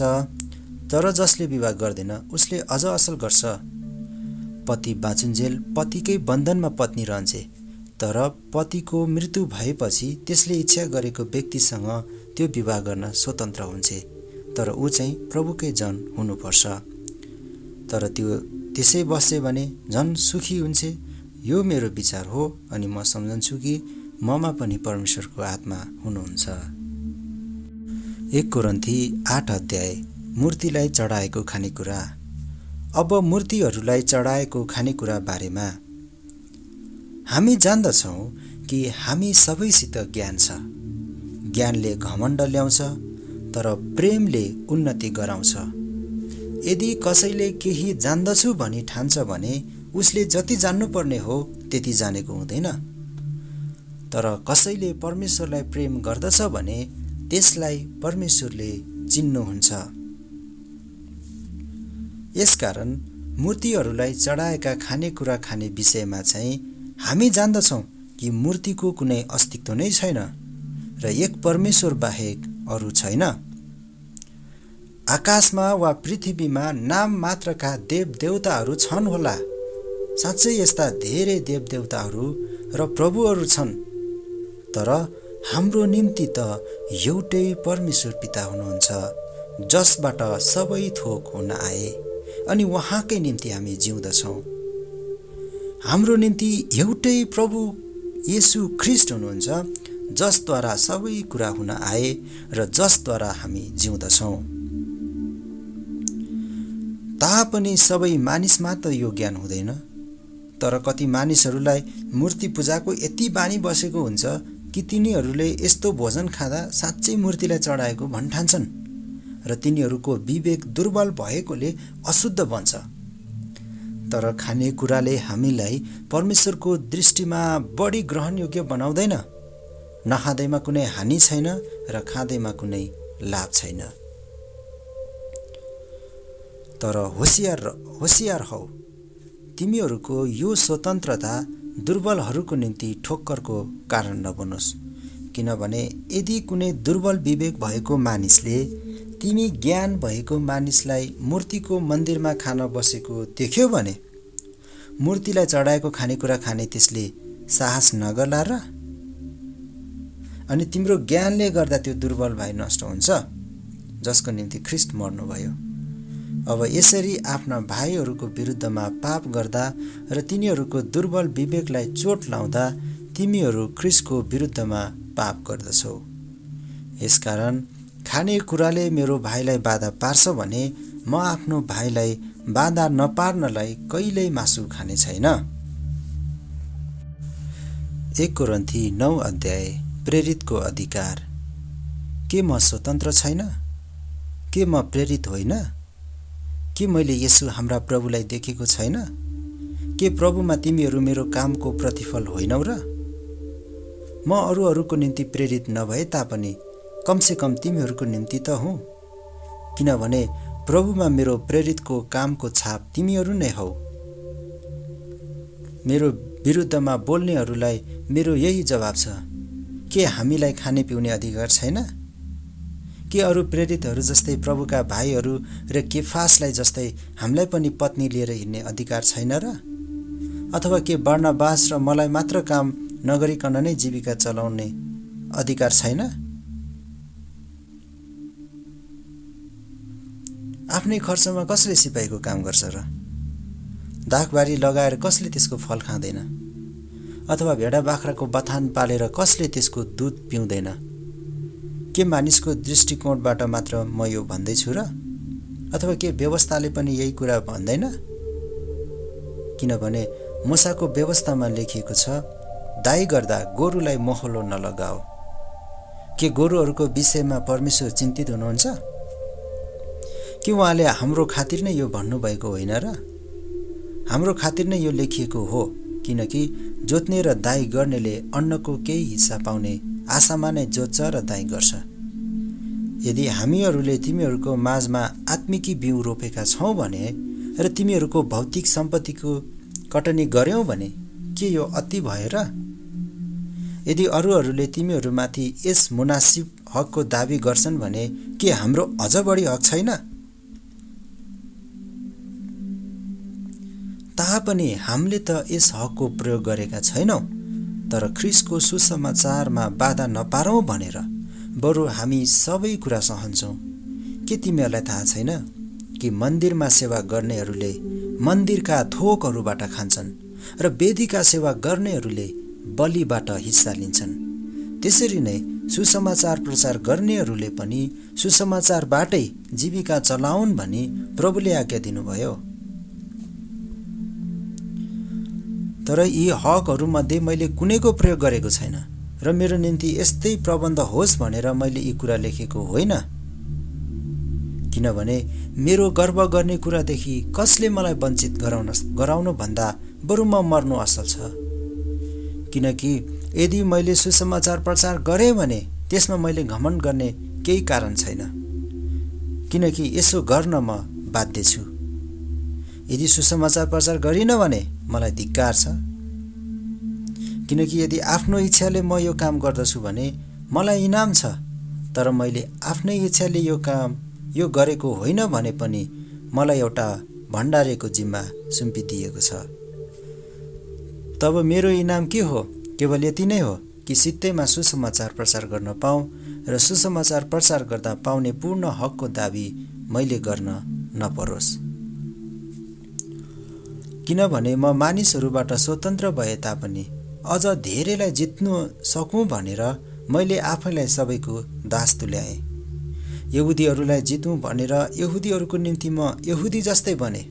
तर जसले विवाह गर्दैन उसले अझ असल गर्छ। पति बाँचुन्जेल पतिकै बन्धनमा पत्नी रहन्छे, तर पतिको मृत्यु भएपछि त्यसले इच्छा गरेको व्यक्तिसँग त्यो विवाह गर्न स्वतन्त्र हुन्छे, तर ऊ चाहिँ प्रभुकै जन हुनुपर्छ। तर त्यो त्यसै बस्छ भने झन् सुखी हुन्छे। यो मेरो विचार हो अनि म सम्झन्छु कि ममा पनि परमेश्वरको आत्मा हुनुहुन्छ। 1 कोरिन्थी 8 अध्याय मूर्तिलाई चढाएको खानेकुरा। अब मूर्तिहरूलाई चढाएको खानेकुरा बारेमा हामी जान्दछौँ कि हामी सबैसित ज्ञान छ। ज्ञानले घमण्ड ल्याउँछ, तर प्रेमले उन्नति गराउँछ। यदि कसैले केही जान्दछु भनी ठान्छ भने उसले जति जान्नुपर्ने हो त्यति जानेको हुँदैन। तर कसैले परमेश्वरलाई प्रेम गर्दछ भने त्यसलाई परमेश्वरले चिन्नुहुन्छ। यसकारण मूर्तिहरूलाई चढाएका खानेकुरा खाने विषयमा चाहिँ हामी जान्दछौँ कि मूर्तिको कुनै अस्तित्व नै छैन र एक परमेश्वर बाहेक अरू छैन। आकाशमा वा पृथ्वीमा नाम मात्रका देवदेवताहरू छन् होला। साँच्चै यस्ता धेरै देवदेवताहरू र प्रभुहरू छन्, तर हाम्रो निम्ति त एउटै परमेश्वर पिता हुनुहुन्छ, जसबाट सबै थोक हुन आए अनि उहाँकै निम्ति हामी जिउँदछौँ। हाम्रो निम्ति एउटै प्रभु येशू ख्रीष्ट हुनुहुन्छ, जसद्वारा सबै कुरा हुन आए र जसद्वारा हामी जिउँदछौँ। तापनि सबै मानिसमा त यो ज्ञान हुँदैन, तर कति मानिसहरूलाई मूर्ति पूजाको यति बानी बसेको हुन्छ कि तिनीहरूले यस्तो भोजन खाँदा साँच्चै मूर्तिलाई चढाएको भन्ठान्छन् र तिनीहरूको विवेक दुर्बल भएकोले अशुद्ध बन्छ। तर खानेकुराले हामीलाई परमेश्वरको दृष्टिमा बढी ग्रहणयोग्य बनाउँदैन। नखाँदैमा कुनै हानि छैन र खाँदैमा कुनै लाभ छैन। तर होशियार हौ, तिमीहरूको यो स्वतन्त्रता दुर्बलहरूको निम्ति ठोक्करको कारण नबनोस्। किनभने यदि कुनै दुर्बल विवेक भएको मानिसले तिमी ज्ञान भएको मानिसलाई मूर्तिको मन्दिरमा खान बसेको देख्यो भने मूर्तिलाई चढाएको खानेकुरा खाने त्यसले साहस नगर्ला र? अनि तिम्रो ज्ञानले गर्दा त्यो दुर्बल भाइ नष्ट हुन्छ जसको निम्ति ख्रीष्ट मर्नुभयो। अब यसरी आफ्ना भाइहरूको विरुद्धमा पाप गर्दा र तिनीहरूको दुर्बल विवेकलाई चोट लाउँदा तिमीहरू ख्रीष्टको विरुद्धमा पाप गर्दछौ। यसकारण खानेकुराले मेरो भाइलाई बाधा पार्छ भने म आफ्नो भाइलाई बाधा नपार्नलाई कहिल्यै मासु खाने छैन। 1 कोरिन्थी 9 अध्याय प्रेरितको अधिकार। के म स्वतन्त्र छैन? के म प्रेरित होइन? के मैले येशू हाम्रा प्रभुलाई देखेको छैन? के प्रभुमा तिमीहरू मेरो कामको प्रतिफल होइनौ र? म अरूहरूको निम्ति प्रेरित नभए तापनि कमसेकम तिमीहरूको निम्ति त हुँ। किनभने प्रभुमा मेरो प्रेरितको कामको छाप तिमीहरू नै हौ। मेरो विरुद्धमा बोल्नेहरूलाई मेरो यही जवाब छ, के हामीलाई खाने पिउने अधिकार छैन? के अरू प्रेरितहरू जस्तै प्रभुका भाइहरू र केफासलाई जस्तै हामीलाई पनि पत्नी लिएर हिँड्ने अधिकार छैन र? अथवा के बर्नबास र मलाई मात्र काम नगरिकन नै जीविका चलाउने अधिकार छैन? आफ्नै खर्चमा कसले सिपाहीको काम गर्छ र? दाखबारी लगाएर कसले त्यसको फल खाँदैन? अथवा भेडा बाख्राको बथान पालेर कसले त्यसको दूध पिउँदैन? के मानिसको दृष्टिकोणबाट मात्र म यो भन्दैछु र? अथवा के व्यवस्थाले पनि यही कुरा भन्दैन? किनभने मूसाको व्यवस्थामा लेखिएको छ, दाइ गर्दा गोरुलाई मोहलो नलगाओ। के गोरुहरूको विषयमा परमेश्वर चिन्तित हुनुहुन्छ? कि उहाँले हाम्रो खातिर नै यो भन्नुभएको होइन र? हाम्रो खातिर नै यो लेखिएको हो, किनकि जोत्ने र दाइ गर्नेले अन्नको केही हिस्सा पाउने आशामा नै जोत्छ र दाइ गर्छ। यदि हामीहरूले तिमीहरूको माझमा आत्मिकी बिउ रोपेका छौँ भने र तिमीहरूको भौतिक सम्पत्तिको कटनी गर्यौं भने के यो अति भयो र? यदि अरूहरूले तिमीहरूमाथि यस मुनासिब हकको दाबी गर्छन् भने के हाम्रो अझ बढी हक छैन? तापनि हामीले त यस हकको प्रयोग गरेका छैनौं, तर ख्रीष्टको सुसमाचारमा बाधा नपारौं भनेर बरु हामी सबै कुरा सहन्छौं। के तिमीहरूलाई थाहा छैन कि मन्दिरमा सेवा गर्नेहरूले मन्दिरका थोकहरूबाट खान्छन् र वेदीका सेवा गर्नेहरूले बलिबाट हिस्सा लिन्छन्? त्यसरी नै सुसमाचार प्रचार गर्नेहरूले पनि सुसमाचारबाटै जीविका चलाउन् भनी प्रभुले आज्ञा दिनुभयो। तर यी हकहरूमध्ये मैले कुनैको प्रयोग गरेको छैन र मेरो निम्ति यस्तै प्रबन्ध होस् भनेर मैले यी कुरा लेखेको होइन। किनभने मेरो गर्व गर्ने कुरादेखि कसले मलाई वञ्चित गराउनु भन्दा बरु म मर्नु असल छ। किनकि यदि मैले सुसमाचार प्रचार गरेँ भने त्यसमा मैले घमण्ड गर्ने केही कारण छैन, किनकि यसो गर्न म बाध्य छु। यदि सुसमाचार प्रचार गरिन भने मलाई धिक्कार छ, किनकि यदि आफ्नो इच्छाले म यो काम गर्दछु भने मलाई इनाम छ, तर मैले आफ्नै इच्छाले यो गरेको होइन भने पनि मलाई एउटा भण्डारेको जिम्मा सुम्पिदिएको छ। तब मेरो इनाम के हो? केवल यति नै हो कि सित्तैमा सुसमाचार प्रचार गर्न पाऊँ र सुसमाचार प्रचार गर्दा पाउने पूर्ण हकको दाबी मैले गर्न नपरोस्। किनभने म मानिसहरूबाट स्वतन्त्र भए तापनि अझ धेरैलाई जित्नु सकूँ भनेर मैले आफैलाई सबैको दास तुल्याएँ। यहुदीहरूलाई जितौँ भनेर यहुदीहरूको निम्ति म यहुदी जस्तै बने।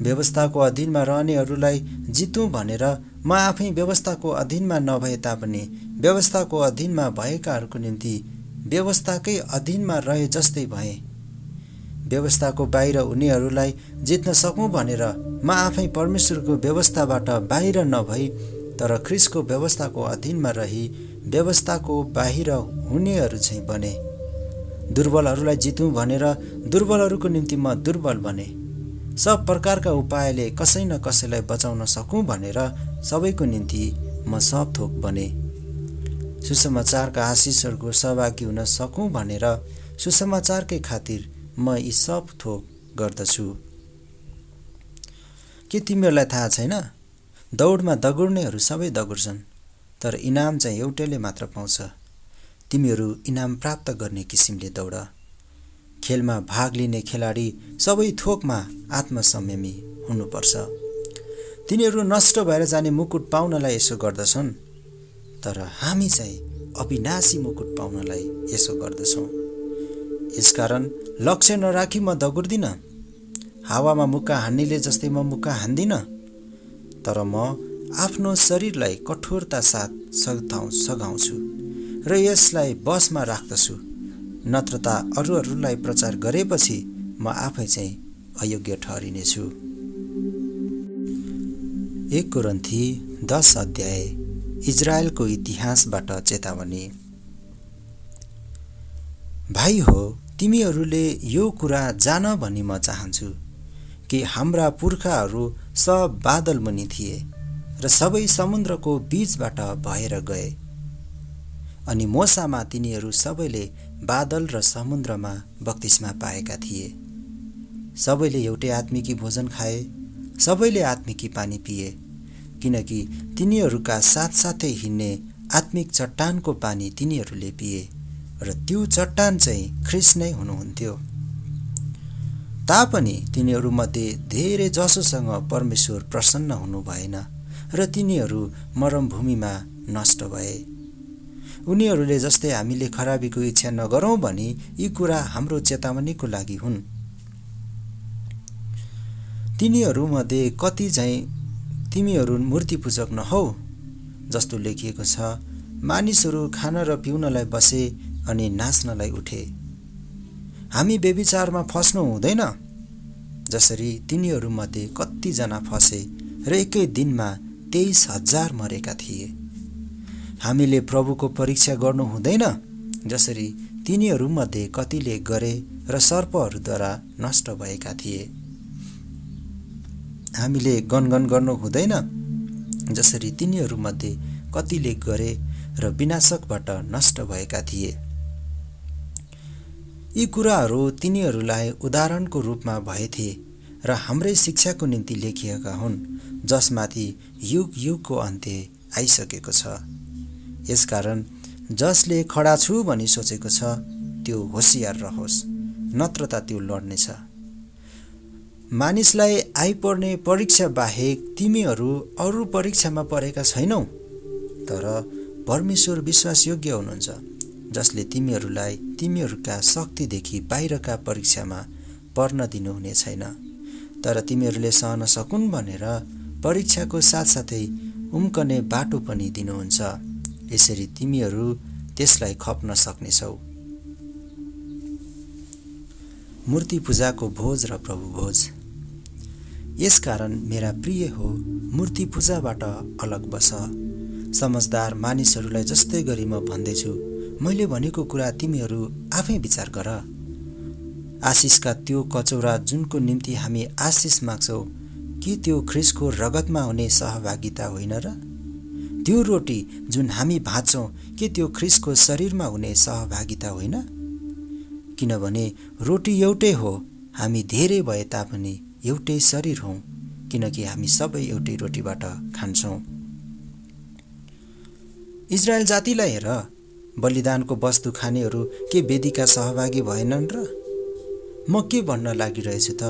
व्यवस्थाको अधीनमा रहनेहरूलाई जितौँ भनेर म आफै व्यवस्थाको अधीनमा नभए तापनि व्यवस्थाको अधीनमा भएकाहरूको निम्ति व्यवस्थाकै अधीनमा रहे जस्तै भएँ। व्यवस्थाको बाहिर उनीहरूलाई जित्न सकौँ भनेर म आफै परमेश्वरको व्यवस्थाबाट बाहिर नभई तर ख्रीष्टको व्यवस्थाको अधीनमा रही व्यवस्थाको बाहिर हुनेहरू चाहिँ बने। दुर्बलहरूलाई जितौँ भनेर दुर्बलहरूको निम्ति म दुर्बल बने। सब प्रकारका उपायले कसै न कसैलाई बचाउन सकौँ भनेर सबैको निम्ति म सब थोक बने। सुसमाचारका आशिषहरूको सहभागी हुन सकौँ भनेर सुसमाचारकै खातिर म यी सब थोक गर्दछु। के तिमीहरूलाई थाहा छैन? दौडमा दगुर्नेहरू सबै दगुर्छन्, तर इनाम चाहिँ एउटैले मात्र पाउँछ। तिमीहरू इनाम प्राप्त गर्ने किसिमले दौड। खेलमा भाग लिने खेलाडी सबै थोकमा आत्मसंयमी हुनुपर्छ। तिनीहरू नष्ट भएर जाने मुकुट पाउनलाई यसो गर्दछन्, तर हामी चाहिँ अविनाशी मुकुट पाउनलाई यसो गर्दछौँ। यसकारण लक्ष्य नराखी म दगुर्दिन, हावामा मुक्का हान्नेले जस्तै म मुक्का हान्दिन, तर म आफ्नो शरीरलाई कठोरता साथ सघाउँछु र यसलाई बसमा राख्दछु। नत्रता अरूहरूलाई प्रचार गरेपछि म आफै चाहिँ अयोग्य ठहरिनेछु। 1 कोरिन्थी 10 अध्याय इजरायलको इतिहासबाट चेतावनी। भाइ हो, तिमीहरूले यो कुरा जान भनी म चाहन्छु कि हाम्रा पुर्खाहरू सब बादल मुनि थिए र सबै समुद्रको बीचबाट भएर गए। अनि मोसामा तिनीहरू सबैले बादल र समुद्रमा बप्तिस्मा पाएका थिए। सबैले एउटै आत्मिकी भोजन खाए, सबैले आत्मिकी पानी पिए, किनकि तिनीहरूका साथसाथै हिँड्ने आत्मिक चट्टानको पानी तिनीहरूले पिए र त्यो चट्टान चाहिँ ख्रीष्ट नै हुनुहुन्थ्यो। तापनि तिनीहरूमध्ये धेरै जसोसँग परमेश्वर प्रसन्न हुनु भएन र तिनीहरू मरुभूमिमा नष्ट भए। उनीहरूले जस्तै हामीले खराबीको इच्छा नगरौँ भनी यी कुरा हाम्रो चेतावनीको लागि हुन्। तिनीहरूमध्ये कति चाहिँ तिमीहरू मूर्तिपूजक नहौ, जस्तो लेखिएको छ, मानिसहरू खान र पिउनलाई बसे अनि नाच्नलाई उठे। हामी व्यभिचारमा फस्नु हुँदैन, जसरी तिनीहरूमध्ये कतिजना फसे र एकै दिनमा 23,000 मरेका थिए। हामीले प्रभुको परीक्षा गर्नु हुँदैन, जसरी तिनीहरूमध्ये कतिले गरे र सर्पहरूद्वारा नष्ट भएका थिए। हामीले गनगन गर्नु हुँदैन, जसरी तिनीहरूमध्ये कतिले गरे र विनाशकबाट नष्ट भएका थिए। यी कुराहरू तिनीहरूलाई उदाहरणको रूपमा भएथे र हाम्रै शिक्षाको निम्ति लेखिएका हुन्, जसमाथि युग युगको अन्त्य आइसकेको छ। यसकारण जसले खडा छु भनी सोचेको छ त्यो होशियार रहोस्, नत्रता त्यो लड्नेछ। मानिसलाई आइपर्ने परीक्षा बाहेक तिमीहरू अरू परीक्षामा परेका छैनौ, तर परमेश्वर विश्वासयोग्य हुनुहुन्छ, जसले तिमीहरूलाई तिमीहरूका शक्तिदेखि बाहिरका परीक्षामा पर्न दिनुहुने छैन, तर तिमीहरूले सहन सकुन् भनेर परीक्षाको साथसाथै उम्कने बाटो पनि दिनुहुन्छ। यसरी तिमीहरू त्यसलाई खप्न सक्नेछौ। मूर्ति पूजाको भोज र प्रभु भोज। यसकारण मेरा प्रिय हो, मूर्ति पूजाबाट अलग बस। समझदार मानिसहरूलाई जस्तै गरी म भन्दैछु, मैले भनेको कुरा तिमीहरू आफै विचार गर। आशिषका त्यो कचौरा जुनको निम्ति हामी आशिष माग्छौं, के त्यो ख्रीष्टको रगतमा हुने सहभागिता होइन र? त्यो रोटी जुन हामी भाँच्छौं, के त्यो ख्रीष्टको शरीरमा हुने सहभागिता होइन? किनभने रोटी एउटै हो, हामी धेरै भए तापनि एउटै शरीर हौं, किनकि हामी सबै एउटै रोटीबाट खान्छौं। इजरायल जातिलाई हेर, बलिदानको वस्तु खानेहरू के वेदीका सहभागी भएनन् र? म के भन्न लागिरहेछु त?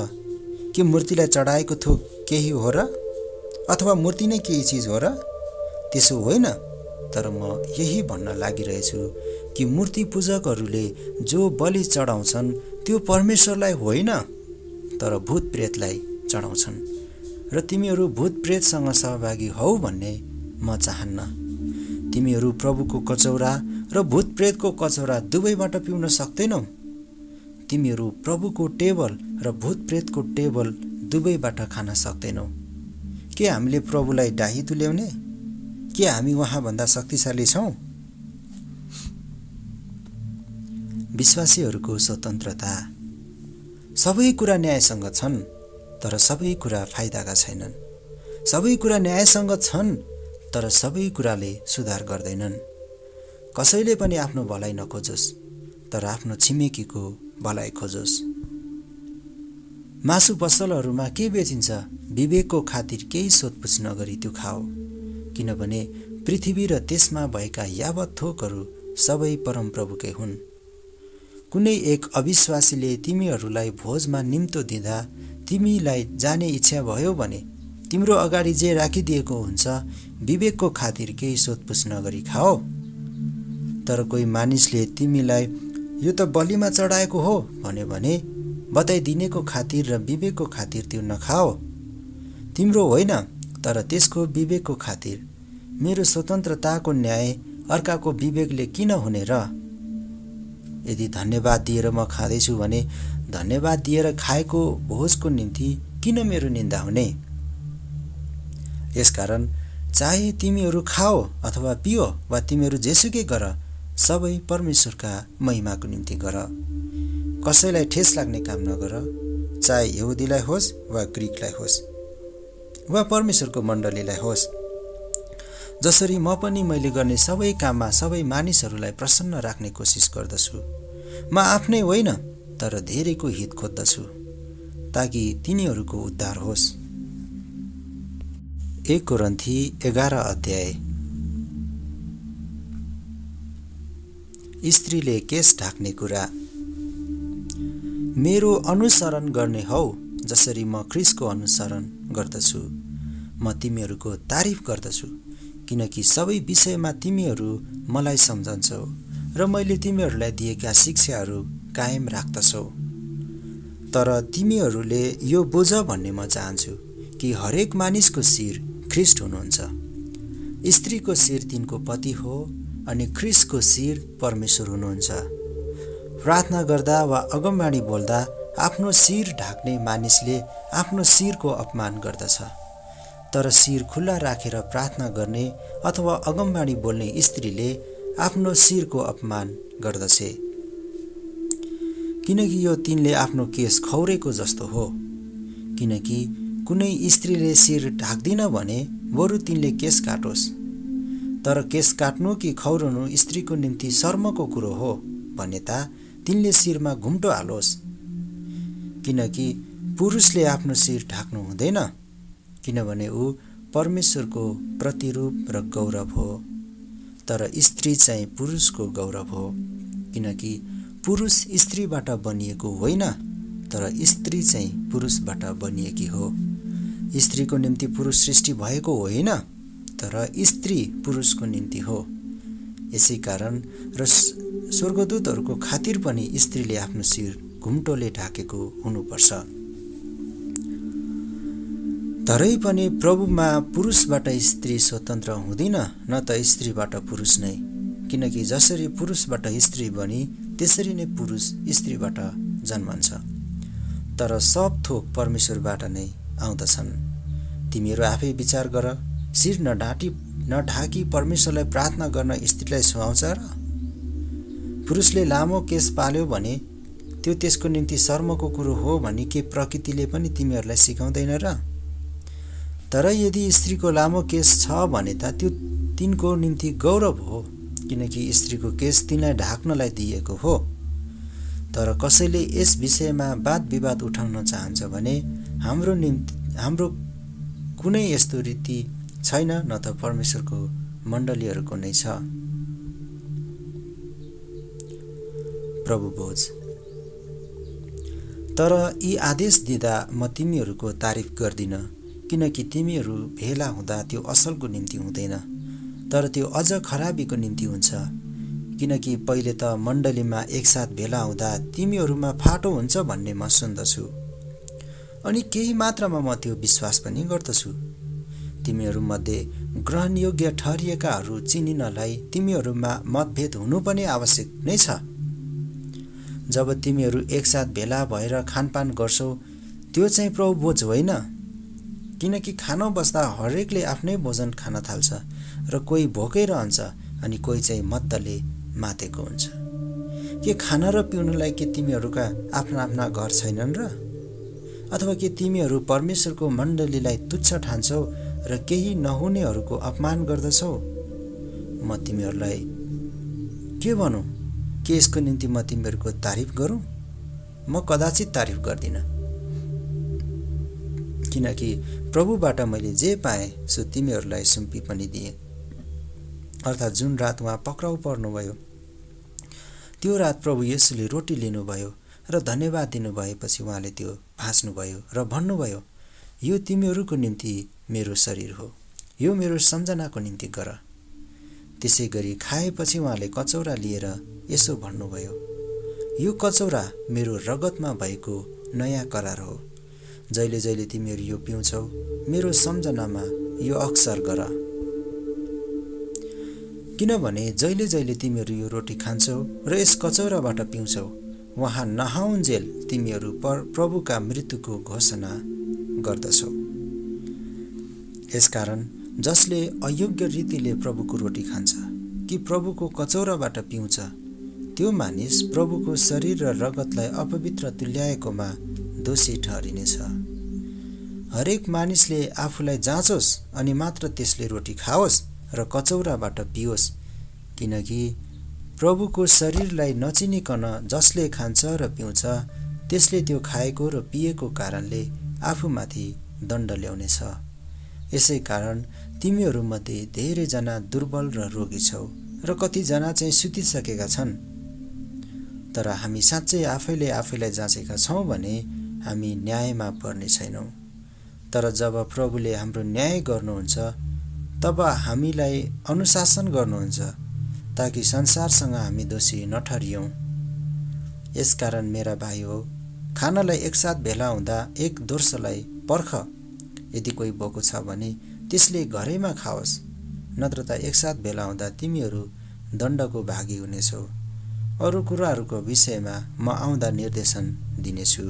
के मूर्तिलाई चढाएको थोक केही हो र? अथवा मूर्ति नै केही चिज हो र? त्यसो होइन, तर म यही भन्न लागिरहेछु कि मूर्ति पूजकहरूले जो बलि चढाउँछन् त्यो परमेश्वरलाई होइन, तर भूत प्रेतलाई चढाउँछन्, र तिमीहरू भूत प्रेतसँग सहभागी हौ भन्ने म चाहन्न। तिमीहरू प्रभुको कचौरा र भूत प्रेतको कचौरा दुवैबाट पिउन सक्दैनौ। तिमीहरू प्रभुको टेबल र भूतप्रेतको टेबल दुवैबाट खान सक्दैनौ। के हामीले प्रभुलाई डाही तुल्याउने? के हामी उहाँभन्दा शक्तिशाली छौँ? विश्वासीहरूको स्वतन्त्रता। सबै कुरा न्यायसँग छन्, तर सबै कुरा फाइदाका छैनन्। सबै कुरा न्यायसँग छन्, तर सबै कुराले सुधार गर्दैनन्। कसैले पनि आफ्नो भलाइ नखोजोस्, तर आफ्नो छिमेकीको भलाइ खोजोस्। मासु पसलहरूमा के बेचिन्छ? विवेकको खातिर केही सोधपुछ नगरी त्यो खाओ, किनभने पृथ्वी र त्यसमा भएका यावत थोकहरू सबै परमप्रभुकै हुन्। कुनै एक अविश्वासीले तिमीहरूलाई भोजमा निम्तो दिँदा तिमीलाई जाने इच्छा भयो भने तिम्रो अगाडि जे राखिदिएको हुन्छ विवेकको खातिर केही सोधपुछ नगरी खाओ। तर कोही मानिसले तिमीलाई यो त बलिमा चढाएको हो भन्यो भने बताइदिनेको खातिर र विवेकको खातिर त्यो नखाओ। तिम्रो होइन, तर त्यसको विवेकको खातिर। मेरो स्वतन्त्रताको न्याय अर्काको विवेकले किन हुने र? यदि धन्यवाद दिएर म खाँदैछु भने धन्यवाद दिएर खाएको भोजको निम्ति किन मेरो निन्दा हुने? यसकारण चाहे तिमीहरू खाओ अथवा पियो वा तिमीहरू जेसुकै गर, सबै परमेश्वरका महिमाको निम्ति गर। कसैलाई ठेस लाग्ने काम नगर, चाहे यहुदीलाई होस् वा ग्रीकलाई होस् वा परमेश्वरको मण्डलीलाई होस्। जसरी म पनि मैले गर्ने सबै काममा सबै मानिसहरूलाई प्रसन्न राख्ने कोसिस गर्दछु। म आफ्नै होइन, तर धेरैको हित खोज्दछु, ताकि तिनीहरूको उद्धार होस्। 1 कोरिन्थी 11 अध्याय। स्त्रीले केश ढाक्ने कुरा। मेरो अनुसरण गर्ने हौ जसरी म ख्रीष्टको अनुसरण गर्दछु। म तिमीहरूको तारिफ गर्दछु, किनकि सबै विषयमा तिमीहरू मलाई सम्झन्छौ र मैले तिमीहरूलाई दिएका शिक्षाहरू कायम राख्दछौ। तर तिमीहरूले यो बुझ भन्ने म चाहन्छु कि हरेक मानिसको शिर ख्रीष्ट हुनुहुन्छ। स्त्रीको शिर तिनको पति हो अनि ख्रीष्टको शिर परमेश्वर हुनुहुन्छ। प्रार्थना गर्दा वा अगमवाणी बोल्दा आफ्नो शिर ढाक्ने मानिसले आफ्नो शिरको अपमान गर्दछ, तर शिर खुल्ला राखेर प्रार्थना गर्ने अथवा अगमवाणी बोल्ने स्त्रीले आफ्नो शिरको अपमान गर्दछे, किनकि यो तिनले आफ्नो केश खौरेको जस्तो हो। किनकि कुनै स्त्रीले शिर ढाक्दिन भने बरु तिनले केश काटोस्। तर केश काट्नु कि खौरनु स्त्रीको निम्ति शर्मको कुरो हो भने ता तिनले शिरमा घुम्टो हालोस्। किनकि पुरुषले आफ्नो शिर ढाक्नु हुँदैन, किनभने ऊ परमेश्वरको प्रतिरूप र गौरव हो। तर स्त्री चाहिँ पुरुषको गौरव हो, किनकि पुरुष स्त्रीबाट बनिएको होइन, तर स्त्री चाहिँ पुरुषबाट बनिएकी हो। स्त्रीको निम्ति पुरुष सृष्टि भएको होइन, तर स्त्री पुरुषको निम्ति हो। यसै कारण र स्वर्गदूतहरूको खातिर पनि स्त्रीले आफ्नो शिर घुम्टोले ढाकेको हुनुपर्छ। तरै पनि प्रभुमा पुरुषबाट स्त्री स्वतन्त्र हुँदिन, न त स्त्रीबाट पुरुष नै। किनकि जसरी पुरुषबाट स्त्री बनी त्यसरी नै पुरुष स्त्रीबाट जन्मन्छ। तर सब थोक परमेश्वरबाट नै आउँदछन्। तिमीहरू आफै विचार गर, शिर नढाकी परमेश्वरलाई प्रार्थना गर्न स्त्रीलाई सुहाउँछ र? पुरुषले लामो केश पाल्यो भने त्यो त्यसको निम्ति शर्मको कुरो हो भनी के प्रकृतिले पनि तिमीहरूलाई सिकाउँदैन र? तर यदि स्त्रीको लामो केश छ भने त त्यो तिनको निम्ति गौरव हो, किनकि स्त्रीको केश तिनलाई ढाक्नलाई दिएको हो। तर कसैले यस विषयमा वाद विवाद उठाउन चाहन्छ भने हाम्रो कुनै यस्तो रीति छैन, न त परमेश्वरको मण्डलीहरूको नै छ। प्रभु भोज। तर यी आदेश दिँदा म तिमीहरूको तारिफ गर्दिन, किनकि तिमीहरू भेला हुँदा त्यो असलको निम्ति हुँदैन, तर त्यो अझ खराबीको निम्ति हुन्छ। किनकि पहिले त मण्डलीमा एकसाथ भेला हुँदा तिमीहरूमा फाटो हुन्छ भन्ने म सुन्दछु, अनि केही मात्रामा म त्यो विश्वास पनि गर्दछु। तिमीहरूमध्ये ग्रहणयोग्य ठहरिएकाहरू चिनिनलाई तिमीहरूमा मतभेद हुनु पनि आवश्यक नै छ। जब तिमीहरू एकसाथ भेला भएर खानपान गर्छौ त्यो चाहिँ प्रभु भोज होइन, किनकि खान बस्दा हरेकले आफ्नै भोजन खान थाल्छ र कोही भोकै रहन्छ अनि कोही चाहिँ मत्तले मातेको हुन्छ। के खान र पिउनलाई के तिमीहरूका आफ्ना आफ्ना घर छैनन् र? अथवा के तिमीहरू परमेश्वरको मण्डलीलाई तुच्छ ठान्छौ र केही नहुनेहरूको अपमान गर्दछौ? म तिमीहरूलाई के भनौँ? के यसको निम्ति म तिमीहरूको तारिफ गरौँ? म कदाचित तारिफ गर्दिनँ, किनकि प्रभुबाट मैले जे पाएँ सो तिमीहरूलाई सुम्पी पनि दिएँ। अर्थात् जुन रात उहाँ पक्राउ पर्नुभयो त्यो रात प्रभु येशूले रोटी लिनुभयो र धन्यवाद दिनुभएपछि उहाँले त्यो भाँच्नुभयो र भन्नुभयो, यो तिमीहरूको निम्ति मेरो शरीर हो, यो मेरो सम्झनाको निम्ति गर। त्यसै गरी खाएपछि उहाँले कचौरा लिएर यसो भन्नुभयो, यो कचौरा मेरो रगतमा भएको नयाँ करार हो। जहिले जहिले तिमीहरू यो पिउँछौ मेरो सम्झनामा यो अक्सर गर। किनभने जहिले जहिले तिमीहरू यो रोटी खान्छौ र यस कचौराबाट पिउँछौ वहाँ नहाउन्जेल तिमीहरू प्रभुका मृत्युको घोषणा गर्दछौ। यसकारण जसले अयोग्य रीतिले प्रभुको रोटी खान्छ कि प्रभुको कचौराबाट पिउँछ त्यो मानिस प्रभुको शरीर र रगतलाई अपवित्र तुल्याएकोमा दोषी ठहरिनेछ। हरेक मानिसले आफूलाई जाँचोस् अनि मात्र त्यसले रोटी खाओस् र कचौराबाट पिओस्, किनकि प्रभुको शरीरलाई नचिनिकन जसले खान्छ र पिउँछ त्यसले त्यो खाएको र पिएको कारणले आफूमाथि दण्ड ल्याउनेछ। यसै कारण तिमीहरूमध्ये धेरैजना दुर्बल र रोगी छौ र कतिजना चाहिँ सुतिसकेका छन्। तर हामी साँच्चै आफैले आफैलाई जाँचेका छौँ भने हामी न्यायमा पर्ने छैनौँ। तर जब प्रभुले हाम्रो न्याय गर्नुहुन्छ तब हामीलाई अनुशासन गर्नुहुन्छ ताकि संसारसँग हामी दोषी नठहरियौँ। यसकारण मेरा भाइ हो, खानालाई एकसाथ भेला हुँदा एक दोस्रोलाई पर्ख। यदि कोही भोको छ भने त्यसले घरैमा खाओस्, नत्र त एकसाथ भेला हुँदा तिमीहरू दण्डको भागी हुनेछौ। अरू कुराहरूको विषयमा म आउँदा निर्देशन दिनेछु।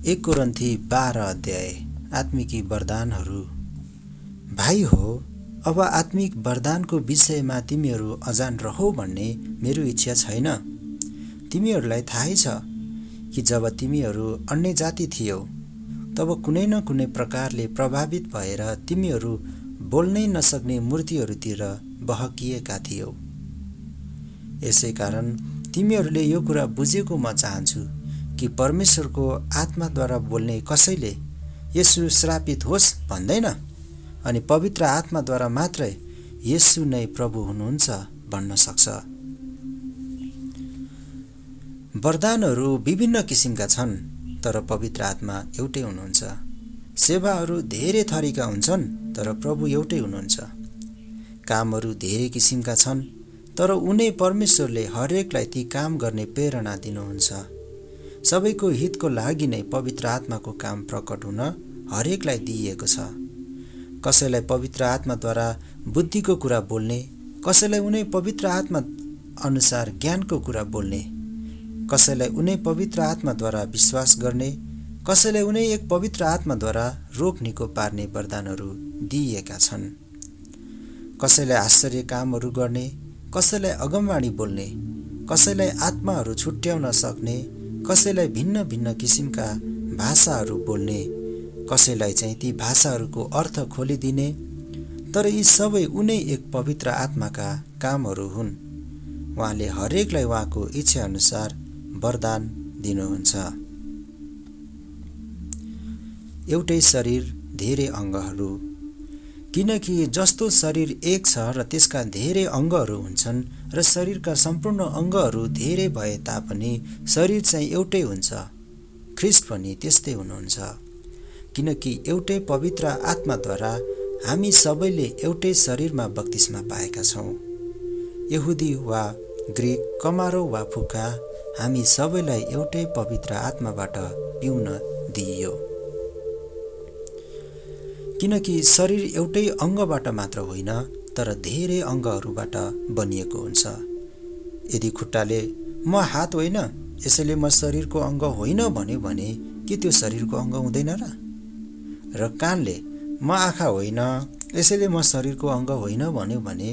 1 कोरिन्थी 12 अध्याय। आत्मिकी वरदानहरू। भाइ हो, अब आत्मिक वरदानको विषयमा तिमीहरू अजान रहो भन्ने मेरो इच्छा छैन। तिमीहरूलाई थाहै छ कि जब तिमीहरू अन्य जाति थियौ तब कुनै न कुनै प्रकारले प्रभावित भएर तिमीहरू बोल्नै नसक्ने मूर्तिहरूतिर बहकिएका थियौ। यसै कारण तिमीहरूले यो कुरा बुझेको म चाहन्छु कि परमेश्वरको आत्माद्वारा बोल्ने कसैले येशू श्रापित होस् भन्दैन, अनि पवित्र आत्माद्वारा मात्रै येशू नै प्रभु हुनुहुन्छ भन्न सक्छ। वरदानहरू विभिन्न किसिमका छन् तर पवित्र आत्मा एउटै हुनुहुन्छ। सेवाहरू धेरै थरीका हुन्छन् तर प्रभु एउटै हुनुहुन्छ। कामहरू धेरै किसिमका छन् तर उनै परमेश्वरले हरेकलाई ती काम गर्ने प्रेरणा दिनुहुन्छ। सबैको हितको लागि नै पवित्र आत्माको काम प्रकट हुन हरेकलाई दिइएको छ। कसैलाई पवित्र आत्माद्वारा बुद्धिको कुरा बोल्ने, कसैलाई उनै पवित्र आत्मा अनुसार ज्ञानको कुरा बोल्ने, कसैलाई उनै पवित्र आत्माद्वारा विश्वास गर्ने, कसैलाई उनै एक पवित्र आत्माद्वारा रोग निको पार्ने वरदानहरू दिइएका छन्। कसैलाई आश्चर्य कामहरू गर्ने, कसैलाई अगमवाणी बोल्ने, कसैलाई आत्माहरू छुट्याउन सक्ने, कसैलाई भिन्न भिन्न किसिमका भाषाहरू बोल्ने, कसैलाई चाहिँ ती भाषाहरूको अर्थ खोलिदिने। तर यी सबै उनै एक पवित्र आत्माका कामहरू हुन्। उहाँले हरेकलाई उहाँको इच्छा अनुसार वरदान दिनुहुन्छ। एउटै शरीर धेरै अङ्गहरू। किनकि जस्तो शरीर एक छ र त्यसका धेरै अङ्गहरू हुन्छन् र शरीरका सम्पूर्ण अङ्गहरू धेरै भए तापनि शरीर चाहिँ एउटै हुन्छ। ख्रीष्ट पनि त्यस्तै हुनुहुन्छ। किनकि एउटै पवित्र आत्माद्वारा हामी सबैले एउटै शरीरमा बप्तिस्मा पाएका छौँ। यहुदी वा ग्रीक, कमारो वा फुका, हामी सबैलाई एउटै पवित्र आत्माबाट पिउन दिइयो। किनकि शरीर एउटै अङ्गबाट मात्र होइन तर धेरै अङ्गहरूबाट बनिएको हुन्छ। यदि खुट्टाले म हात होइन यसैले म शरीरको अङ्ग होइन भन्यो भने के त्यो शरीरको अङ्ग हुँदैन र कानले म आँखा होइन यसैले म शरीरको अङ्ग होइन भन्यो भने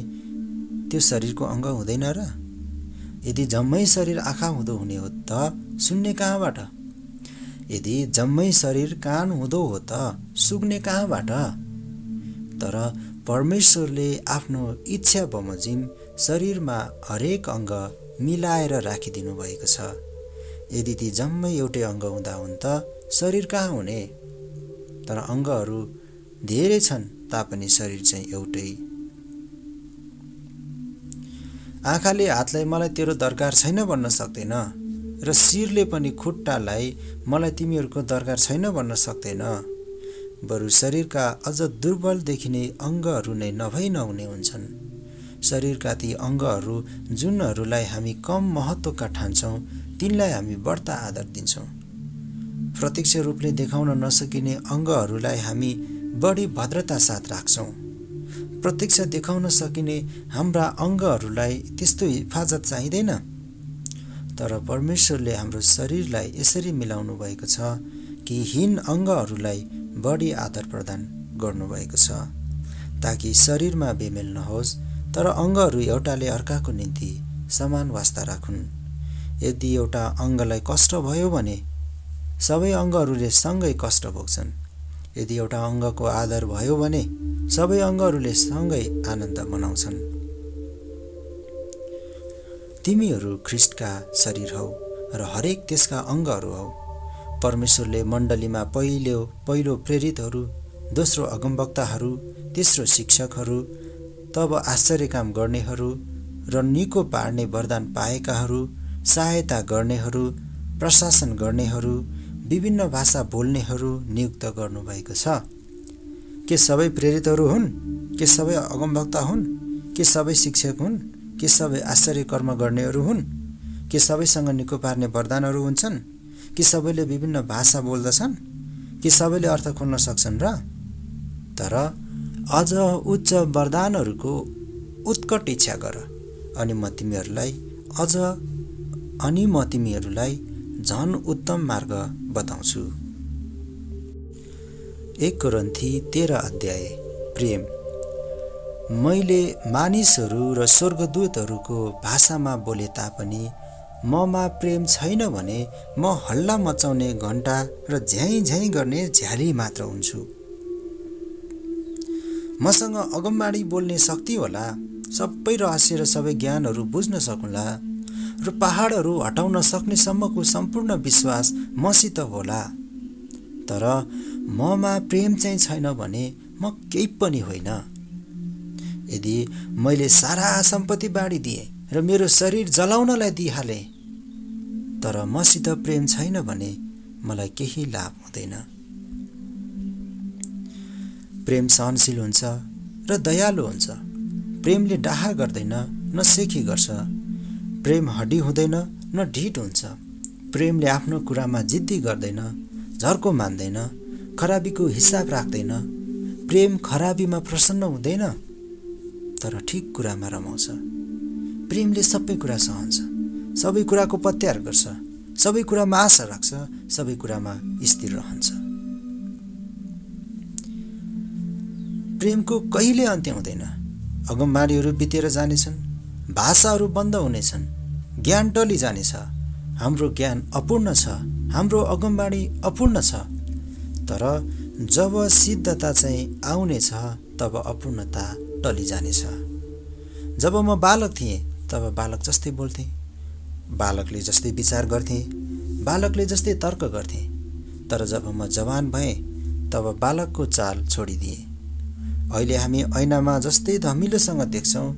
त्यो शरीरको अङ्ग हुँदैन र? यदि जम्मै शरीर आँखा हुँदो हुने हो त सुन्ने कहाँबाट? यदि जम्मै शरीर कान हुँदो हो त सुन्ने कहाँबाट? तर परमेश्वरले आफ्नो इच्छा बमोजिम शरीरमा हरेक अङ्ग मिलाएर राखिदिनु भएको छ। यदि ती जम्मै एउटै अङ्ग हुँदा हुन् त शरीर कहाँ हुने? तर अङ्गहरू धेरै छन् तापनि शरीर चाहिँ एउटै। आँखाले हातलाई मलाई तेरो दरकार छैन भन्न सक्दैन र शिरले पनि खुट्टालाई मलाई तिमीहरूको दरकार छैन भन्न सक्दैन। बरु शरीरका अझ दुर्बल देखिने अङ्गहरू नै नभई नहुने हुन्छन्। शरीरका ती अङ्गहरू जुनहरूलाई हामी कम महत्त्वका ठान्छौँ तिनलाई हामी बढ्ता आदर दिन्छौँ। प्रत्यक्ष रूपले देखाउन नसकिने अङ्गहरूलाई हामी बढी भद्रता साथ राख्छौँ। प्रत्यक्ष देखाउन सकिने हाम्रा अङ्गहरूलाई त्यस्तो हिफाजत चाहिँदैन। तर परमेश्वरले हाम्रो शरीरलाई यसरी मिलाउनु भएको छ कि हीन अङ्गहरूलाई बढी आदर प्रदान गर्नुभएको छ ताकि शरीरमा बेमेल नहोस् तर अङ्गहरू एउटाले अर्काको निम्ति समान वास्ता राखुन्। यदि एउटा अङ्गलाई कष्ट भयो भने सबै अङ्गहरूले सँगै कष्ट भोग्छन्। यदि एउटा अङ्गको आदर भयो भने सबै अङ्गहरूले सँगै आनन्द मनाउँछन्। तिमीहरू ख्रीष्टका शरीर हौ र हरेक त्यसका अङ्गहरू हौ। परमेश्वरले मण्डलीमा पहिलो प्रेरितहरू, दोस्रो अगमवक्ताहरू, तेस्रो शिक्षकहरू, तब आश्चर्य काम गर्नेहरू र निको पार्ने वरदान पाएकाहरू, सहायता गर्नेहरू, प्रशासन गर्नेहरू, विभिन्न भाषा बोल्नेहरू नियुक्त गर्नुभएको छ। के सबै प्रेरितहरू हुन्? के सबै अगमवक्ता हुन्? के सबै शिक्षक हुन्? के सबै आश्चर्य कर्म गर्नेहरू हुन्? के सबैसँग निको पार्ने वरदानहरू हुन्छन्? कि सबैले विभिन्न भाषा बोल्दछन्? कि सबैले अर्थ खोल्न सक्छन् र? तर अझ उच्च वरदानहरूको उत्कट इच्छा गर अनि म तिमीहरूलाई झन उत्तम मार्ग बताउँछु। 1 कोरिन्थी 13 अध्याय। प्रेम। मैले मानिसहरू र स्वर्गदूतहरूको भाषामा बोले तापनि ममा प्रेम छैन भने म हल्ला मचाउने घण्टा र झ्याइ झ्याइ गर्ने झ्याली मात्र हुन्छु। मसँग अगमबाणी बोल्ने शक्ति होला, सबै रहस्य र सबै ज्ञानहरू बुझ्न सकुला र पहाडहरू हटाउन सक्ने सम्मको सम्पूर्ण विश्वास मसित होला। तर ममा प्रेम चाहिँ छैन भने म केही पनि होइन। यदि मैले सारा सम्पत्ति बाँडिदिएँ र मेरो शरीर जलाउनलाई दिइहाले तर मसित प्रेम छैन भने मलाई केही लाभ हुँदैन। प्रेम सहनशील हुन्छ र दयालु हुन्छ। प्रेमले डाहा गर्दैन न सेखी गर्छ। प्रेम हड्डी हुँदैन न ढिट हुन्छ। प्रेमले आफ्नो कुरामा जिद्दी गर्दैन, झर्को मान्दैन, खराबीको हिसाब राख्दैन। प्रेम खराबीमा प्रसन्न हुँदैन तर ठिक कुरामा रमाउँछ। प्रेमले सबै कुरा सहन्छ, सबै कुराको पत्यार गर्छ, सबै कुरामा आशा राख्छ, सबै कुरामा स्थिर रहन्छ। प्रेमको कहिले अन्त्य हुँदैन। अगमबाणीहरू बितेर जानेछन्, भाषाहरू बन्द हुनेछन्, ज्ञान टली जानेछ। हाम्रो ज्ञान अपूर्ण छ, हाम्रो अगमबाणी अपूर्ण छ। तर जब सिद्धता चाहिँ आउनेछ तब अपूर्णता टली जानेछ। जब म बालक थिएँ तब बालक जस्तै बोल्थेँ, बालकले जस्तै विचार गर्थेँ, बालकले जस्तै तर्क गर्थेँ। तर जब म जवान भएँ तब बालकको चाल छोडिदिएँ। अहिले हामी ऐनामा जस्तै धमिलोसँग देख्छौँ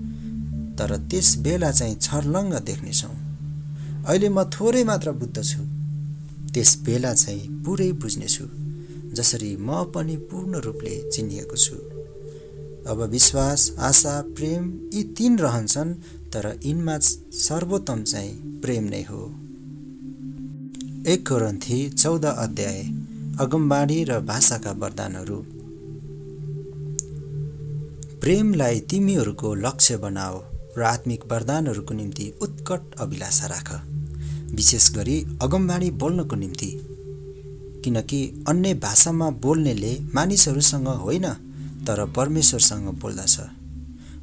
तर त्यस बेला चाहिँ छर्लङ्ग देख्नेछौँ। अहिले म थोरै मात्र बुझ्दछु, त्यस बेला चाहिँ पुरै बुझ्नेछु, जसरी म पनि पूर्ण रूपले चिनिएको छु। अब विश्वास, आशा, प्रेम यी 3 रहन्छन् तर यिनमा सर्वोत्तम चाहिँ प्रेम नै हो। 1 कोरिन्थी 14 अध्याय। अगमबाणी र भाषाका वरदानहरू। प्रेमलाई तिमीहरूको लक्ष्य बनाओ र आत्मिक वरदानहरूको निम्ति उत्कट अभिलाषा राख, विशेष गरी अगमवाणी बोल्नको निम्ति, किनकि अन्य भाषामा बोल्नेले मानिसहरूसँग होइन तर परमेश्वरसँग बोल्दछ।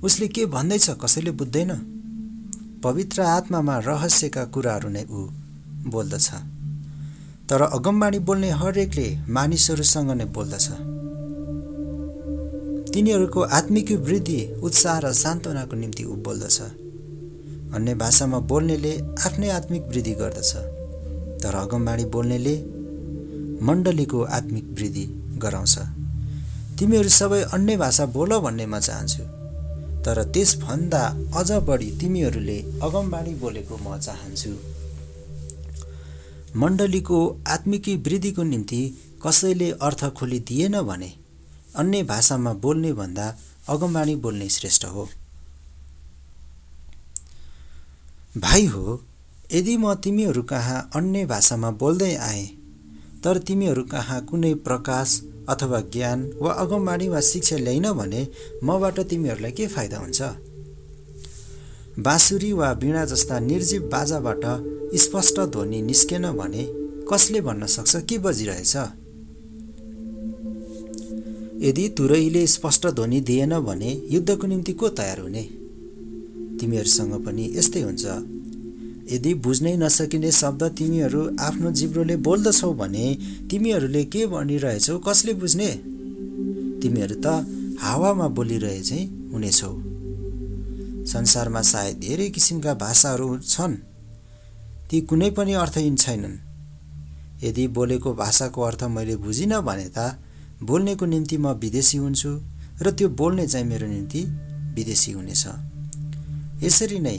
उसले के भन्दैछ कसैले बुझ्दैन। पवित्र आत्मामा रहस्यका कुराहरू नै ऊ बोल्दछ, तर अगमवाणी बोल्ने हरेकले मानिसहरूसँग नै बोल्दछ। तिनीहरूको आत्मिक वृद्धि, उत्साह र सान्त्वनाको निम्ति ऊ बोल्दछ। अन्य भाषामा बोल्नेले आफ्नै आत्मिक वृद्धि गर्दछ, तर अगमवाणी बोल्नेले मण्डलीको आत्मिक वृद्धि गराउँछ। तिमीहरू सबै अन्य भाषा बोल भन्ने म चाहन्छु, तर त्यसभन्दा अझ बढी तिमीहरूले अगमवाणी बोलेको म चाहन्छु। मण्डलीको आत्मिक वृद्धिको निम्ति कसैले अर्थ खोलिदिएन भने अन्य भाषामा बोल्ने भन्दा अगमवाणी बोल्ने श्रेष्ठ हो। भाइ हो, यदि म तिमीहरू कहाँ अन्य भाषामा बोल्दै आएँ तर तिमीहरू कहाँ कुनै प्रकाश अथवा ज्ञान वा अगमवाणी वा शिक्षा ल्याइन भने मबाट तिमीहरूलाई के फाइदा हुन्छ? बाँसुरी वा वीणा जस्ता निर्जीव बाजाबाट स्पष्ट ध्वनि निस्केन भने कसले भन्न सक्छ के बजिरहेछ? यदि तुरहीले स्पष्ट ध्वनि दिएन भने युद्धको निम्ति को तयार हुने? तिमीहरूसँग पनि यस्तै हुन्छ। यदि बुझ्नै नसकिने शब्द तिमीहरू आफ्नो जिब्रोले बोल्दछौ भने तिमीहरूले के भनिरहेछौ कसले बुझ्ने? तिमीहरू त हावामा बोलिरहेछै हुनेछौ। संसारमा सायद धेरै किसिमका भाषाहरू छन्, ती कुनै पनि अर्थहीन छैनन्। यदि बोलेको भाषाको अर्थ मैले बुझिनँ भने त बोल्नेको निम्ति म विदेशी हुन्छु र त्यो बोल्ने चाहिँ मेरो निम्ति विदेशी हुनेछ। यसरी नै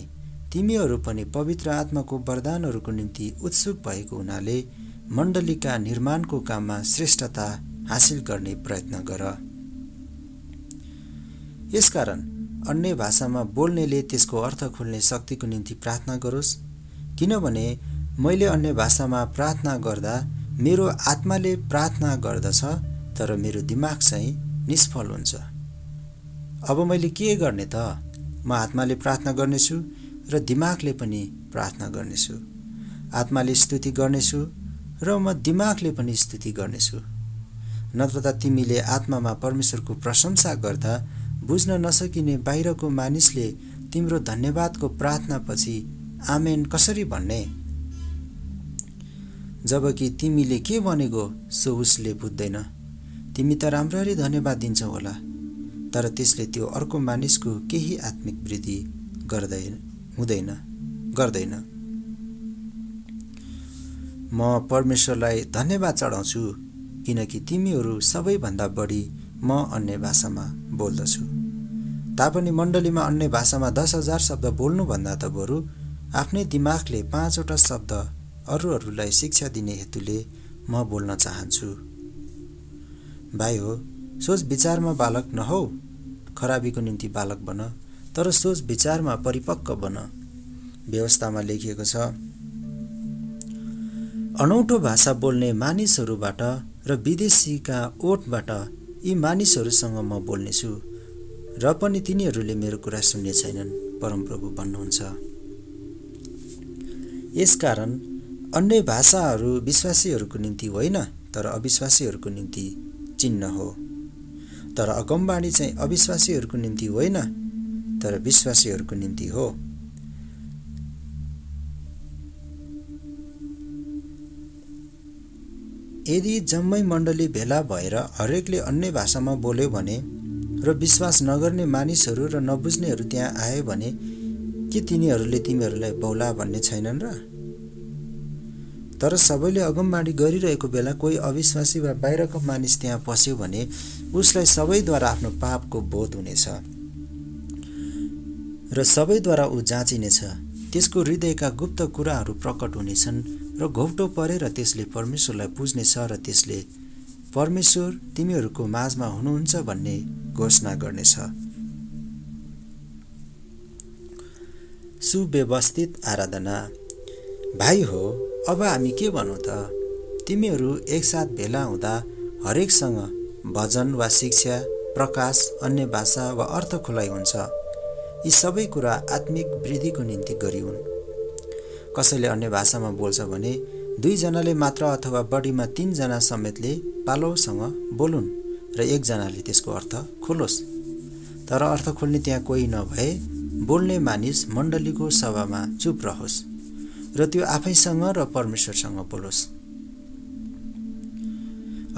तिमीहरू पनि पवित्र आत्माको वरदानहरूको निम्ति उत्सुक भएको हुनाले मण्डलीका निर्माणको काममा श्रेष्ठता हासिल गर्ने प्रयत्न गर। यसकारण अन्य भाषामा बोल्नेले त्यसको अर्थ खोल्ने शक्तिको निम्ति प्रार्थना गरोस्, किनभने मैले अन्य भाषामा प्रार्थना गर्दा मेरो आत्माले प्रार्थना गर्दछ तर मेरो दिमाग चाहिँ निष्फल हुन्छ। अब मैले के गर्ने त? म आत्माले प्रार्थना गर्नेछु र दिमागले पनि प्रार्थना गर्नेछु। आत्माले स्तुति गर्नेछु र म दिमागले पनि स्तुति गर्नेछु। नत्र त तिमीले आत्मामा परमेश्वरको प्रशंसा गर्दा बुझ्न नसकिने बाहिरको मानिसले तिम्रो धन्यवादको प्रार्थनापछि आमेन कसरी भन्ने? जबकि तिमीले के भनेको सो उसले बुझ्दैन। तिमी त राम्ररी धन्यवाद दिन्छौ होला, तर त्यसले त्यो अर्को मानिसको केही आत्मिक वृद्धि गर्दैन। म परमेश्वरलाई धन्यवाद चढाउँछु किनकि तिमीहरू सबैभन्दा बढी म अन्य भाषामा बोल्दछु। तापनि मण्डलीमा अन्य भाषामा 10,000 शब्द बोल्नुभन्दा त बरु आफ्नै दिमागले 5वटा शब्द अरूहरूलाई शिक्षा दिने हेतुले म बोल्न चाहन्छु। भाइ हो, सोच विचारमा बालक नहौ, खराबीको निम्ति बालक बन, तर सोच विचारमा परिपक्व बन। व्यवस्थामा लेखिएको छ, अनौठो भाषा बोल्ने मानिसहरूबाट र विदेशीका ओठबाट यी मानिसहरूसँग म बोल्नेछु र पनि तिनीहरूले मेरो कुरा सुन्ने छैनन्, परमप्रभु भन्नुहुन्छ। यसकारण अन्य भाषाहरू विश्वासीहरूको निम्ति होइन तर अविश्वासीहरूको निम्ति चिन्ह हो, तर अगमवाणी चाहिँ अविश्वासीहरूको निम्ति होइन तर विश्वासीहरूको निम्ति हो। यदि जम्मै मण्डली भेला भएर हरेकले अन्य भाषामा बोल्यो भने र विश्वास नगर्ने मानिसहरू र नबुझ्नेहरू त्यहाँ आए भने के तिनीहरूले तिमीहरूलाई बौला भन्ने छैनन् र? तर सबैले अगमवाणी गरिरहेको बेला कोही अविश्वासी वा बाहिरको मानिस त्यहाँ पस्यो भने उसलाई सबैद्वारा आफ्नो पापको बोध हुनेछ र सबैद्वारा ऊ जाँचिनेछ। त्यसको हृदयका गुप्त कुराहरू प्रकट हुनेछन् र घोप्टो परेर त्यसले परमेश्वरलाई पुज्नेछ र त्यसले परमेश्वर तिमीहरूको माझमा हुनुहुन्छ भन्ने घोषणा गर्नेछ। सुव्यवस्थित आराधना। भाइ हो, अब हामी के भनौँ त? तिमीहरू एकसाथ भेला हुँदा हरेकसँग भजन वा शिक्षा, प्रकाश, अन्य भाषा वा अर्थ खुलाइ हुन्छ। यी सबै कुरा आत्मिक वृद्धिको निम्ति गरिउन्। कसैले अन्य भाषामा बोल्छ भने 2 जनाले मात्र अथवा बढीमा 3 जना समेतले पालोसँग बोलुन् र 1 जनाले त्यसको अर्थ खोलोस्। तर अर्थ खोल्ने त्यहाँ कोही नभए बोल्ने मानिस मण्डलीको सभामा चुप रहोस् र त्यो आफैसँग र परमेश्वरसँग बोलोस्।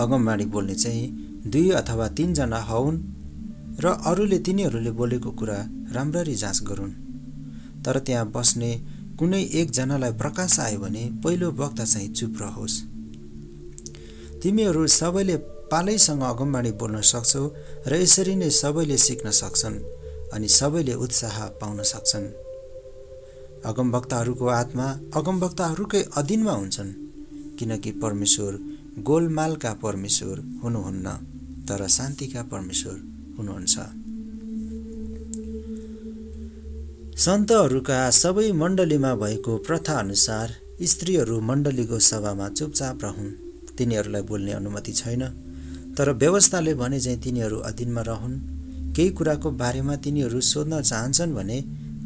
अगमवाणी बोल्ने चाहिँ 2 अथवा 3 जना हौन् र अरूले तिनीहरूले बोलेको कुरा राम्ररी जाँच गरून्। तर त्यहाँ बस्ने कुनै 1 जनालाई प्रकाश आयो भने पहिलो वक्ता चाहिँ चुप रहोस्। तिमीहरू सबैले पालैसँग अगमवाणी बोल्न सक्छौ र यसरी नै सबैले सिक्न सक्छन् अनि सबैले उत्साह पाउन सक्छन्। अगमवक्ताहरूको आत्मा अगमवक्ताहरूकै अधीनमा हुन्छन्, किनकि परमेश्वर गोलमालका परमेश्वर हुनुहुन्न तर शान्तिका परमेश्वर हुनुहुन्छ। सन्तहरूका सबै मण्डलीमा भएको प्रथा अनुसार स्त्रीहरू मण्डलीको सभामा चुपचाप रहन्। तिनीहरूलाई बोल्ने अनुमति छैन, तर व्यवस्थाले भने चाहिँ तिनीहरू अधीनमा रहन्। केही कुराको बारेमा तिनीहरू सोध्न चाहन्छन् भने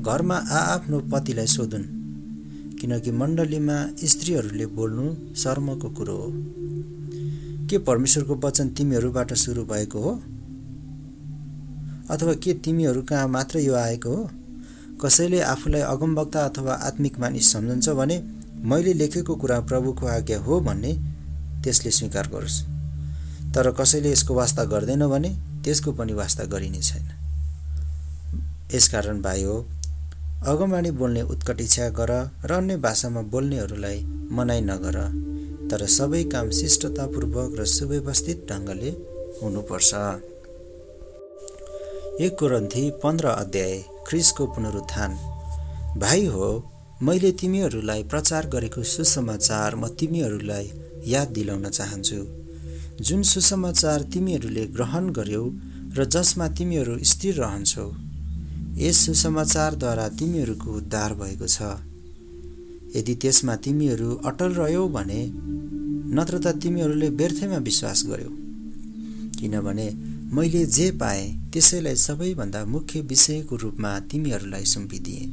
घरमा आआफ्नो पतिलाई सोधुन्, किनकि मण्डलीमा स्त्रीहरूले बोल्नु शर्मको कुरो हो। के परमेश्वरको वचन तिमीहरूबाट सुरु भएको हो अथवा के तिमीहरू कहाँ मात्र यो आएको हो? कसैले आफूलाई अगमवक्ता अथवा आत्मिक मानिस सम्झन्छ भने मैले लेखेको कुरा प्रभुको आज्ञा हो भन्ने त्यसले स्वीकार गरोस्। तर कसैले यसको वास्ता गर्दैन भने त्यसको पनि वास्ता गरिने छैन। यसकारण भाइ हो, अगमवाणी बोल्ने उत्कट इच्छा गर र अन्य भाषामा बोल्नेहरूलाई मनाइ नगर, तर सबै काम शिष्टतापूर्वक र सुव्यवस्थित ढङ्गले हुनुपर्छ। 1 कोरिन्थी 15 अध्याय ख्रीष्टको पुनरुत्थान। भाइ हो, मैले तिमीहरूलाई प्रचार गरेको सुसमाचार म तिमीहरूलाई याद दिलाउन चाहन्छु, जुन सुसमाचार तिमीहरूले ग्रहण गर्यौ र जसमा तिमीहरू स्थिर रहन्छौ। यस सुसमाचारद्वारा तिमीहरूको उद्धार भएको छ। यदि त्यसमा तिमीहरू अटल रह्यौ भने नत्र त तिमीहरूले व्यर्थैमा विश्वास गर्यौ। किनभने मैले जे पाएँ त्यसैलाई सबैभन्दा मुख्य विषयको रूपमा तिमीहरूलाई सुम्पिदिएँ,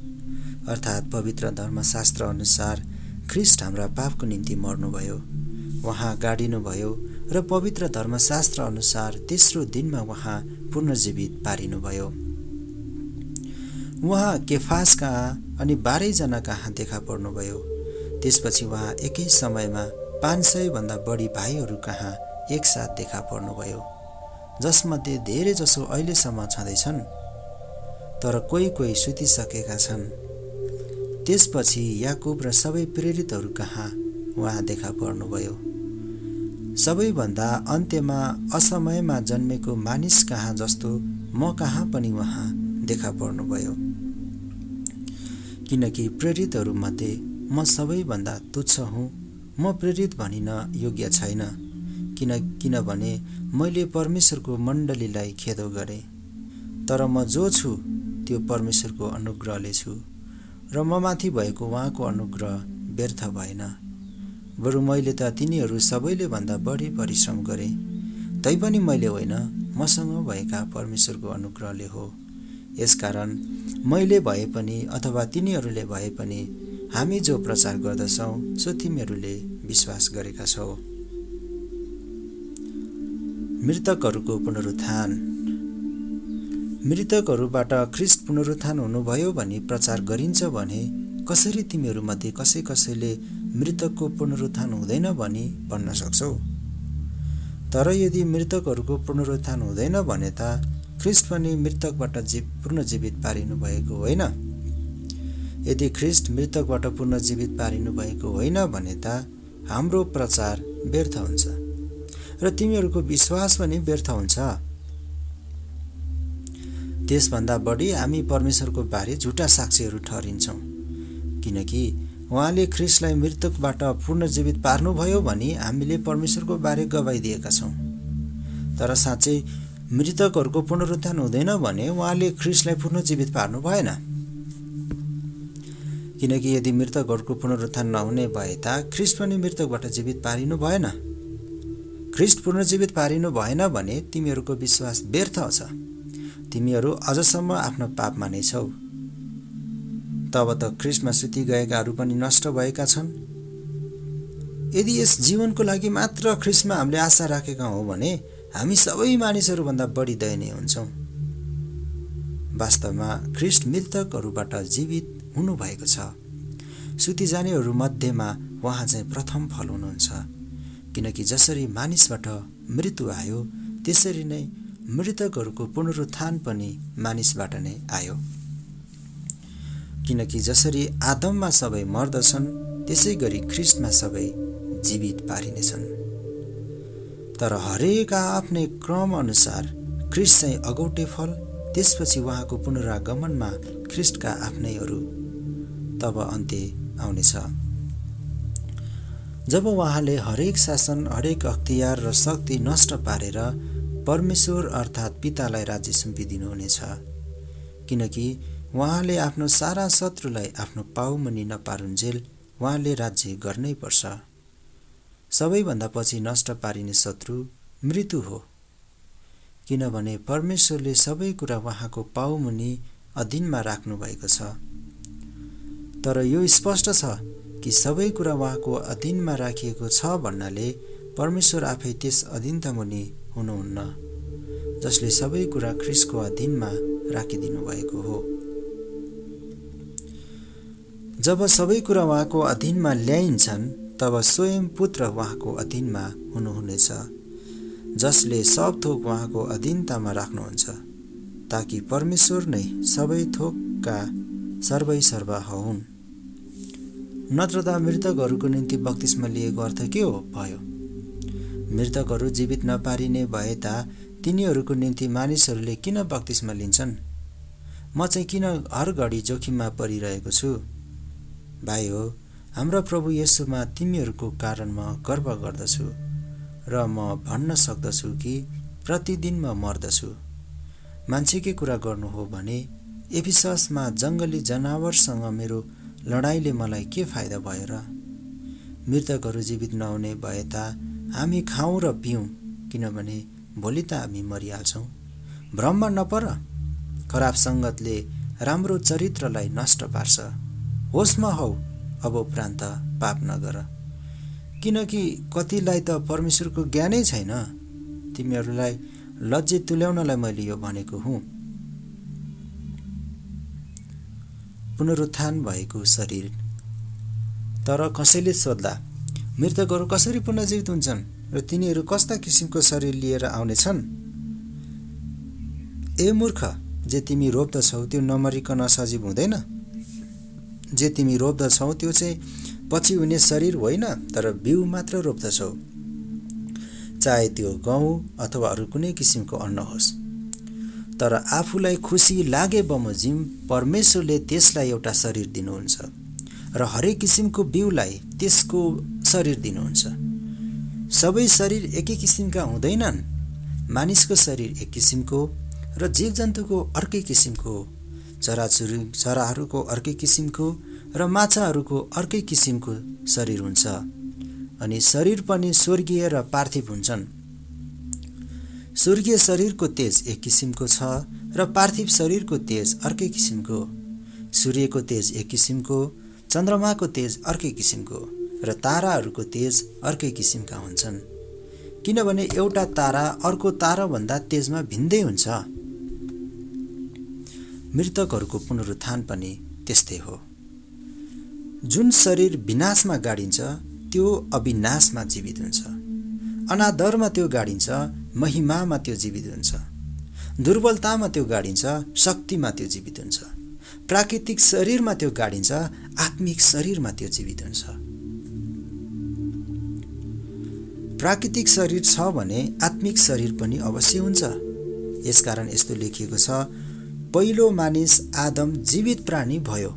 अर्थात् पवित्र धर्मशास्त्र अनुसार ख्रीष्ट हाम्रा पापको निम्ति मर्नुभयो, उहाँ गाडिनुभयो र पवित्र धर्मशास्त्र अनुसार तेस्रो दिनमा उहाँ पुनर्जीवित पारिनुभयो। उहाँ केफास कहाँ अनि 12 जना कहाँ देखा पर्नुभयो। त्यसपछि उहाँ एकै समयमा 500 भन्दा बढी भाइहरू कहाँ एकसाथ देखा पर्नुभयो, जसमध्ये धेरै जसो अहिलेसम्म छँदैछन्, तर कोही कोही सुतिसकेका छन्। त्यसपछि याकुब र सबै प्रेरितहरू कहाँ उहाँ देखा पर्नुभयो। सबैभन्दा अन्त्यमा असमयमा जन्मेको मानिस कहाँ जस्तो म कहाँ पनि उहाँ देखा पर्नुभयो। किनकि प्रेरितहरूमध्ये म सबैभन्दा तुच्छ हुँ, म प्रेरित भनिन योग्य छैन, किनभने मैले परमेश्वरको मण्डलीलाई खेदो गरेँ। तर म जो छु त्यो परमेश्वरको अनुग्रहले छु र म माथि भएको उहाँको अनुग्रह व्यर्थ भएन। बरु मैले त तिनीहरू सबैले भन्दा बढी परिश्रम गरेँ, तैपनि मैले होइन, मसँग भएका परमेश्वरको अनुग्रहले हो। यसकारण मैले भए पनि अथवा तिनीहरूले भए पनि हामी जो प्रचार गर्दछौँ सो तिमीहरूले विश्वास गरेका छौ। मृतकहरूको पुनरुत्थान। मृतकहरूबाट ख्रीष्ट पुनरुत्थान हुनुभयो भनी प्रचार गरिन्छ भने कसरी तिमीहरूमध्ये कसैले मृतकको पुनरुत्थान हुँदैन भनी भन्न सक्छौ? तर यदि मृतकहरूको पुनरुत्थान हुँदैन भने त ख्रीष्ट पनि मृतकबाट पुनर्जीवित पारिनु भएको होइन। यदि ख्रीष्ट मृतकबाट पुनर्जीवित पारिनु भएको होइन भने त हाम्रो प्रचार व्यर्थ हुन्छ र तिमीहरूको विश्वास पनि व्यर्थ हुन्छ। त्यसभन्दा बढी हामी परमेश्वरको बारे झुटा साक्षीहरू ठहरिन्छौँ, किनकि उहाँले ख्रीष्टलाई मृतकबाट पुनर्जीवित पार्नुभयो भनी हामीले परमेश्वरको बारे गवाई दिएका छौँ। तर साँच्चै मृतकहरूको पुनरुत्थान हुँदैन भने उहाँले ख्रीष्टलाई पुनर्जीवित पार्नु भएन। किनकि यदि मृतकहरूको पुनरुत्थान नहुने भए त ख्रीष्ट पनि मृतकबाट जीवित पारिनु भएन। ख्रीष्ट पुनर्जीवित पारिनु भएन भने तिमीहरूको विश्वास व्यर्थ छ, तिमीहरू अझसम्म आफ्नो पापमा नै छौ। तब त ख्रीष्टमा सुति गएकाहरू पनि नष्ट भएका छन्। यदि यस जीवनको लागि मात्र ख्रीष्टमा हामीले आशा राखेका हौं भने हामी सबै मानिसहरूभन्दा बढी दयनीय हुन्छौं। वास्तवमा ख्रीष्ट मृतकहरूबाट जीवित हुनुभएको छ। सुति जानेहरू मध्येमा उहाँ चाहिँ प्रथम फल हुनुहुन्छ, किनकि जसरी मानिसबाट मृत्यु आयो त्यसरी नै मृतकहरूको पुनरुत्थान पनि मानिसबाट नै आयो। किनकि जसरी आदममा सबै मर्दछन् त्यसैगरी ख्रीष्टमा सबै जीवित पारिनेछन्। तर हरेक आफ्नै क्रम अनुसार ख्रीष्ट चाहिँ अगौटे फल, त्यसपछि उहाँको पुनरागमनमा ख्रीष्टका आफ्नैहरू, तब अन्त्य आउनेछ जब उहाँले हरेक शासन, हरेक अख्तियार र शक्ति नष्ट पारेर परमेश्वर अर्थात् पितालाई राज्य सुम्पिदिनुहुनेछ। किनकि उहाँले आफ्नो सारा शत्रुलाई आफ्नो पाउमुनि नपारुन्जेल उहाँले राज्य गर्नै पर्छ। सबैभन्दा पछि नष्ट पारिने शत्रु मृत्यु हो, किनभने परमेश्वरले सबै कुरा उहाँको पाउमुनि अधीनमा राख्नु भएको छ। तर यो स्पष्ट छ कि सबै कुरा उहाँको अधीनमा राखिएको छ भन्नाले परमेश्वर आफै त्यस अधीनतामुनि हुनुहुन्न, जसले सबै कुरा ख्रीष्टको अधीनमा राखिदिनु भएको हो। जब सबै कुरा उहाँको अधीनमा ल्याइन्छन् तब स्वयं पुत्र उहाँको अधीनमा हुनुहुनेछ, जसले सब थोक उहाँको अधीनतामा राख्नुहुन्छ, ताकि परमेश्वर नै सबै थोकका सर्वैसर्वा हुन्। नत्र त मृतकहरूको निम्ति बप्तिस्मा लिएको अर्थ के हो भयो? मृतकहरू जीवित नपारिने भए ता तिनीहरूको निम्ति मानिसहरूले किन बप्तिस्मा लिन्छन्? म चाहिँ किन हर घडी जोखिममा परिरहेको छु? भाइ हो, हाम्रा प्रभु येशूमा तिमीहरूको कारण म गर्व गर्दछु र म भन्न सक्दछु कि प्रतिदिन म मर्दछु। मान्छेकै कुरा गर्नु हो भने एफिससमा जंगली जनावरसँग मेरो लडाईले मलाई के फाइदा भयो र? मृतकहरू जीवित नहुने भए ता हामी खाऊँ र पिऊँ, किनभने भोलि त हामी मरिहाल्छौँ। भ्रममा नपर, खराब संगतले राम्रो चरित्रलाई नष्ट पार्छ। होसमा हौ, अब उपरान्त पाप नगर, किनकि कतिलाई त परमेश्वरको ज्ञानै छैन। तिमीहरूलाई लज्जित तुल्याउनलाई मैले यो भनेको हुँ। पुनरुत्थान भएको शरीर। तर कसैले सोध्ला, मृतकहरू कसरी पुनर्जीवित हुन्छन् र तिनीहरू कस्ता किसिमको शरीर लिएर आउनेछन्? ए मूर्ख, जे तिमी रोप्दछौ त्यो नमरिकन सजीव हुँदैन। जे तिमी रोप्दछौ त्यो चाहिँ पछि हुने शरीर होइन, तर बिउ मात्र रोप्दछौ, चाहे त्यो गहुँ अथवा अरू कुनै किसिमको अन्न होस्। तर आफूलाई खुसी लागे बमोजिम परमेश्वरले त्यसलाई एउटा शरीर दिनुहुन्छ र हरेक किसिमको बिउलाई त्यसको शरीर दिनुहुन्छ। सबै शरीर एकै किसिमका हुँदैनन्। मानिसको शरीर एक किसिमको र जीवजन्तुको अर्कै किसिमको, चराहरूको अर्कै किसिमको र माछाहरूको अर्कै किसिमको शरीर हुन्छ। अनि शरीर पनि स्वर्गीय र पार्थिव हुन्छन्। स्वर्गीय शरीरको तेज एक किसिमको छ र पार्थिव शरीरको तेज अर्कै किसिमको। सूर्यको तेज एक किसिमको, चन्द्रमाको तेज अर्कै किसिमको र ताराहरूको तेज अर्कै किसिमका हुन्छन्, किनभने एउटा तारा अर्को ताराभन्दा तेजमा भिन्दै हुन्छ। मृतकहरूको पुनरुत्थान पनि त्यस्तै हो। जुन शरीर विनाशमा गाडिन्छ त्यो अविनाशमा जीवित हुन्छ। अनादरमा त्यो गाडिन्छ, महिमामा त्यो जीवित हुन्छ। दुर्बलतामा त्यो गाडिन्छ, शक्तिमा त्यो जीवित हुन्छ। प्राकृतिक शरीरमा त्यो गाडिन्छ, आत्मिक शरीरमा त्यो जीवित हुन्छ। प्राकृतिक शरीर छ भने आत्मिक शरीर पनि अवश्य हुन्छ। यसकारण यस्तो लेखिएको छ, पहिलो मानिस आदम जीवित प्राणी भयो,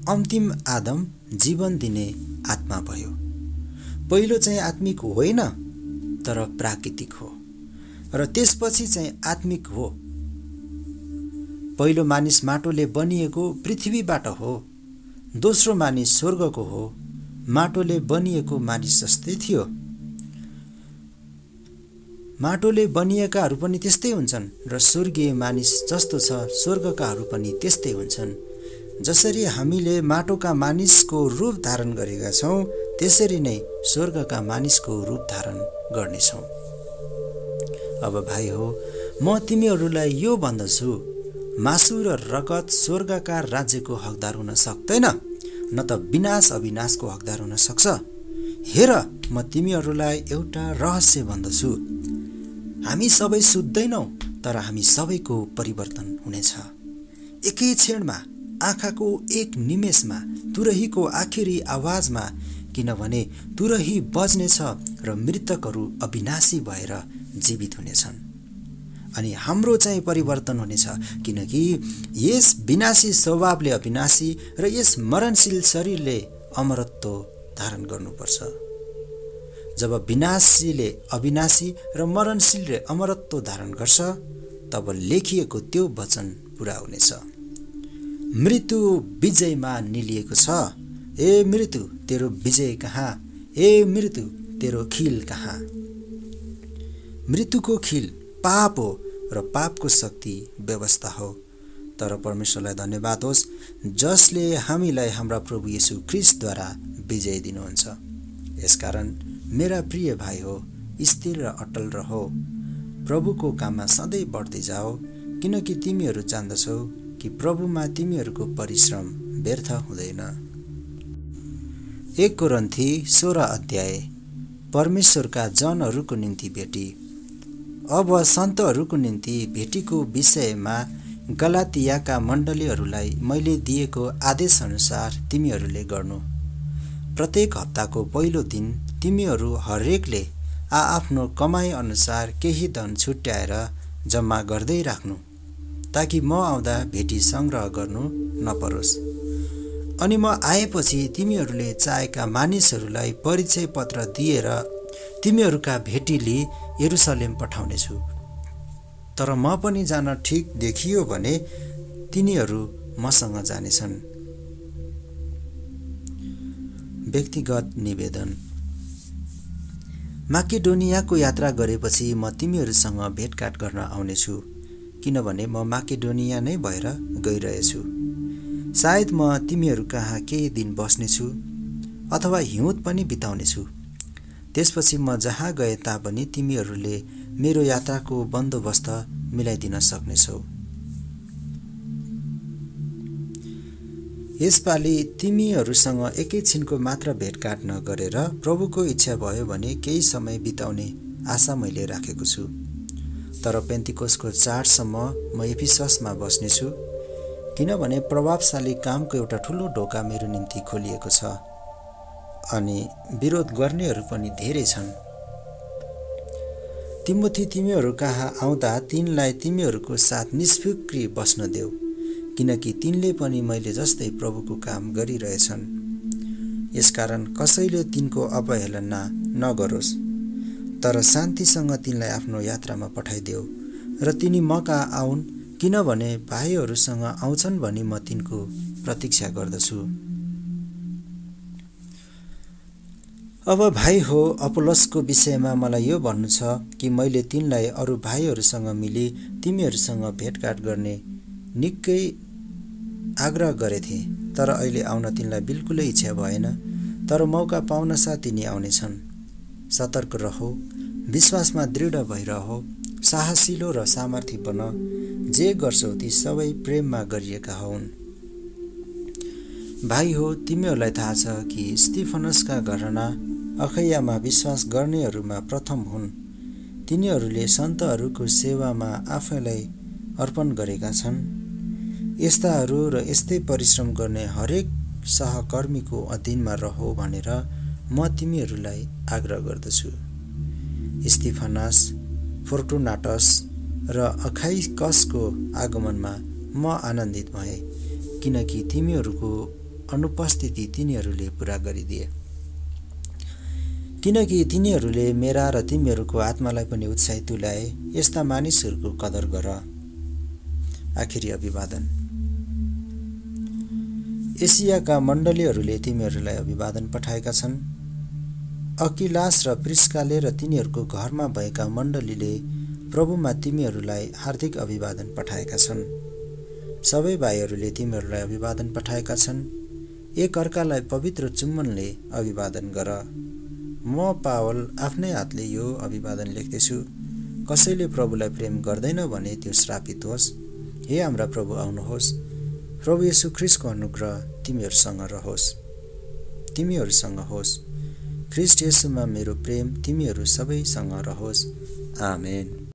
अन्तिम आदम जीवन दिने आत्मा भयो। पहिलो चाहिँ आत्मिक होइन तर प्राकृतिक हो र त्यसपछि चाहिँ आत्मिक हो। पहिलो मानिस माटोले बनिएको पृथ्वीबाट हो, दोस्रो मानिस स्वर्गको हो, माटोले बनिएको मानिस जस्तै थियो। माटोले बनिएकाहरू पनि त्यस्तै हुन्छन् र स्वर्गीय मानिस जस्तो छ स्वर्गकाहरू पनि त्यस्तै हुन्छन्। जसरी हामीले माटोका मानिसको रूप धारण गरेका छौँ, त्यसरी नै स्वर्गका मानिसको रूप धारण गर्नेछौँ। अब भाइ हो, म तिमीहरूलाई यो भन्दछु, मासु र रगत स्वर्गका राज्यको हकदार हुन सक्दैन, न त विनाश अविनाशको हकदार हुन सक्छ। हेर, म तिमीहरूलाई एउटा रहस्य भन्दछु, हामी सबै सुत्दैनौँ, तर हामी सबैको परिवर्तन हुनेछ। एकै क्षणमा, आँखाको एक निमेषमा, तुरहीको आखिरी आवाजमा, किनभने तुरही बज्नेछ र मृतकहरू अविनाशी भएर जीवित हुनेछन्। अनि हाम्रो चाहिँ परिवर्तन हुनेछ, किनकि यस विनाशी स्वभावले अविनाशी र यस मरणशील शरीरले अमरत्व धारण गर्नुपर्छ। जब विनाशीले अविनाशी र मरणशीलले अमरत्व धारण गर्छ, तब लेखिएको त्यो वचन पूरा हुनेछ। मृत्यु विजयमा निलिएको छ। ए मृत्यु, तेरो विजय कहाँ? ए मृत्यु, तेरो खिल कहाँ? मृत्युको खिल पाप हो र पापको शक्ति व्यवस्था हो। तर परमेश्वरलाई धन्यवाद होस्, जसले हामीलाई हाम्रा प्रभु येशू ख्रीष्टद्वारा विजय दिनुहुन्छ। यसकारण मेरा प्रिय भाइ हो, स्थिर र अटल रहो, प्रभुको काममा सधैँ बढ्दै जाओ, किनकि तिमीहरू जान्दछौ कि प्रभुमा तिमीहरूको परिश्रम व्यर्थ हुँदैन। 1 कोरिन्थी 16 अध्याय। परमेश्वरका जनहरूको निम्ति भेटी। अब सन्तहरूको निम्ति भेटीको विषयमा गलातियाका मण्डलीहरूलाई मैले दिएको आदेशअनुसार तिमीहरूले गर्नु। प्रत्येक हप्ताको पहिलो दिन तिमीहरू हरेकले आआफ्नो कमाई अनुसार केही धन छुट्याएर जम्मा गर्दै राख्नु, ताकि म आउँदा भेटी संग्रह गर्नु नपरोस्। अनि म आएपछि तिमीहरूले चाहेका मानिसहरूलाई परिचय पत्र दिएर तिमीहरूका भेटी लिई यरुशलेम पठाउनेछु। तर म पनि जान ठिक देखियो भने तिनीहरू मसँग जानेछन्। व्यक्तिगत निवेदन। माकेडोनियाको यात्रा गरेपछि म तिमीहरूसँग भेटघाट गर्न आउनेछु, किनभने म माकेडोनिया नै भएर गइरहेछु। सायद म तिमीहरू कहाँ केही दिन बस्नेछु अथवा हिउँद पनि बिताउनेछु। त्यसपछि म जहाँ गए तापनि तिमीहरूले मेरो यात्राको बन्दोबस्त मिलाइदिन सक्नेछौ। यसपालि तिमीहरूसँग एकैछिनको मात्र भेटघाट नगरेर प्रभुको इच्छा भयो भने केही समय बिताउने आशा मैले राखेको छु। तर पेन्तिकोसको चाडसम्म म एफिससमा बस्नेछु, किनभने प्रभावशाली कामको एउटा ठुलो ढोका मेरो निम्ति खोलिएको छ अनि विरोध गर्नेहरू पनि धेरै छन्। तिमोथी, तिमीहरू कहाँ आउँदा तिनलाई तिमीहरूको साथ निष्फिक्री बस्न देऊ, किनकि तिनले पनि मैले जस्तै प्रभुको काम गरिरहेछन्। यसकारण कसैले तिनको अवहेलना नगरोस्, तर शान्तिसँग तिनलाई आफ्नो यात्रामा पठाइदेऊ र तिनी मकहाँ आउन्, किनभने भाइहरूसँग आउँछन् भनी म तिनको प्रतीक्षा गर्दछु। अब भाइ हो, अपोलोसको विषयमा मलाई यो भन्नु छ कि मैले तिनलाई अरू भाइहरूसँग मिली तिमीहरूसँग भेटघाट गर्ने निकै आग्रह गरेथे, तर अहिले आउन तिनलाई बिल्कुलै इच्छा भएन। तर मौका पाउनसाथ तिनी आउनेछन्। सतर्क रहो, विश्वासमा दृढ भइरहो, साहसिलो र सामर्थ्य बन। जे गर्छौ ती सबै प्रेममा गरिएका हुन्। भाइ हो, तिमीहरूलाई थाहा छ कि स्तिफनसका घराना अखैयामा विश्वास गर्नेहरूमा प्रथम हुन्। तिनीहरूले सन्तहरूको सेवामा आफैलाई अर्पण गरेका छन्। यस्ताहरू र यस्तै परिश्रम गर्ने हरेक सहकर्मीको अधीनमा रहो भनेर म तिमीहरूलाई आग्रह गर्दछु। स्तिफनस, फोर्टुनाटस र अखाइकसको आगमनमा म आनन्दित भएँ, किनकि तिमीहरूको अनुपस्थिति तिनीहरूले पूरा गरिदिए। किनकि तिनीहरूले मेरा र तिमीहरूको आत्मालाई पनि उत्साहित तुल्याए। यस्ता मानिसहरूको कदर गर। आखिरी अभिवादन। एसियाका मण्डलीहरूले तिमीहरूलाई अभिवादन पठाएका छन्। अकिलास र प्रिस्काले र तिनीहरूको घरमा भएका मण्डलीले प्रभुमा तिमीहरूलाई हार्दिक अभिवादन पठाएका छन्। सबै भाइहरूले तिमीहरूलाई अभिवादन पठाएका छन्। एक अर्कालाई पवित्र चुम्बनले अभिवादन गर। म पावल आफ्नै हातले यो अभिवादन लेख्दैछु। कसैले प्रभुलाई प्रेम गर्दैन भने त्यो श्रापित होस्। हे हाम्रा प्रभु, आउनुहोस्। प्रभु येशू ख्रीष्टको अनुग्रह तिमीहरूसँग होस्। ख्रीष्ट येशूमा मेरो प्रेम तिमीहरू सबैसँग रहोस्। आमेन।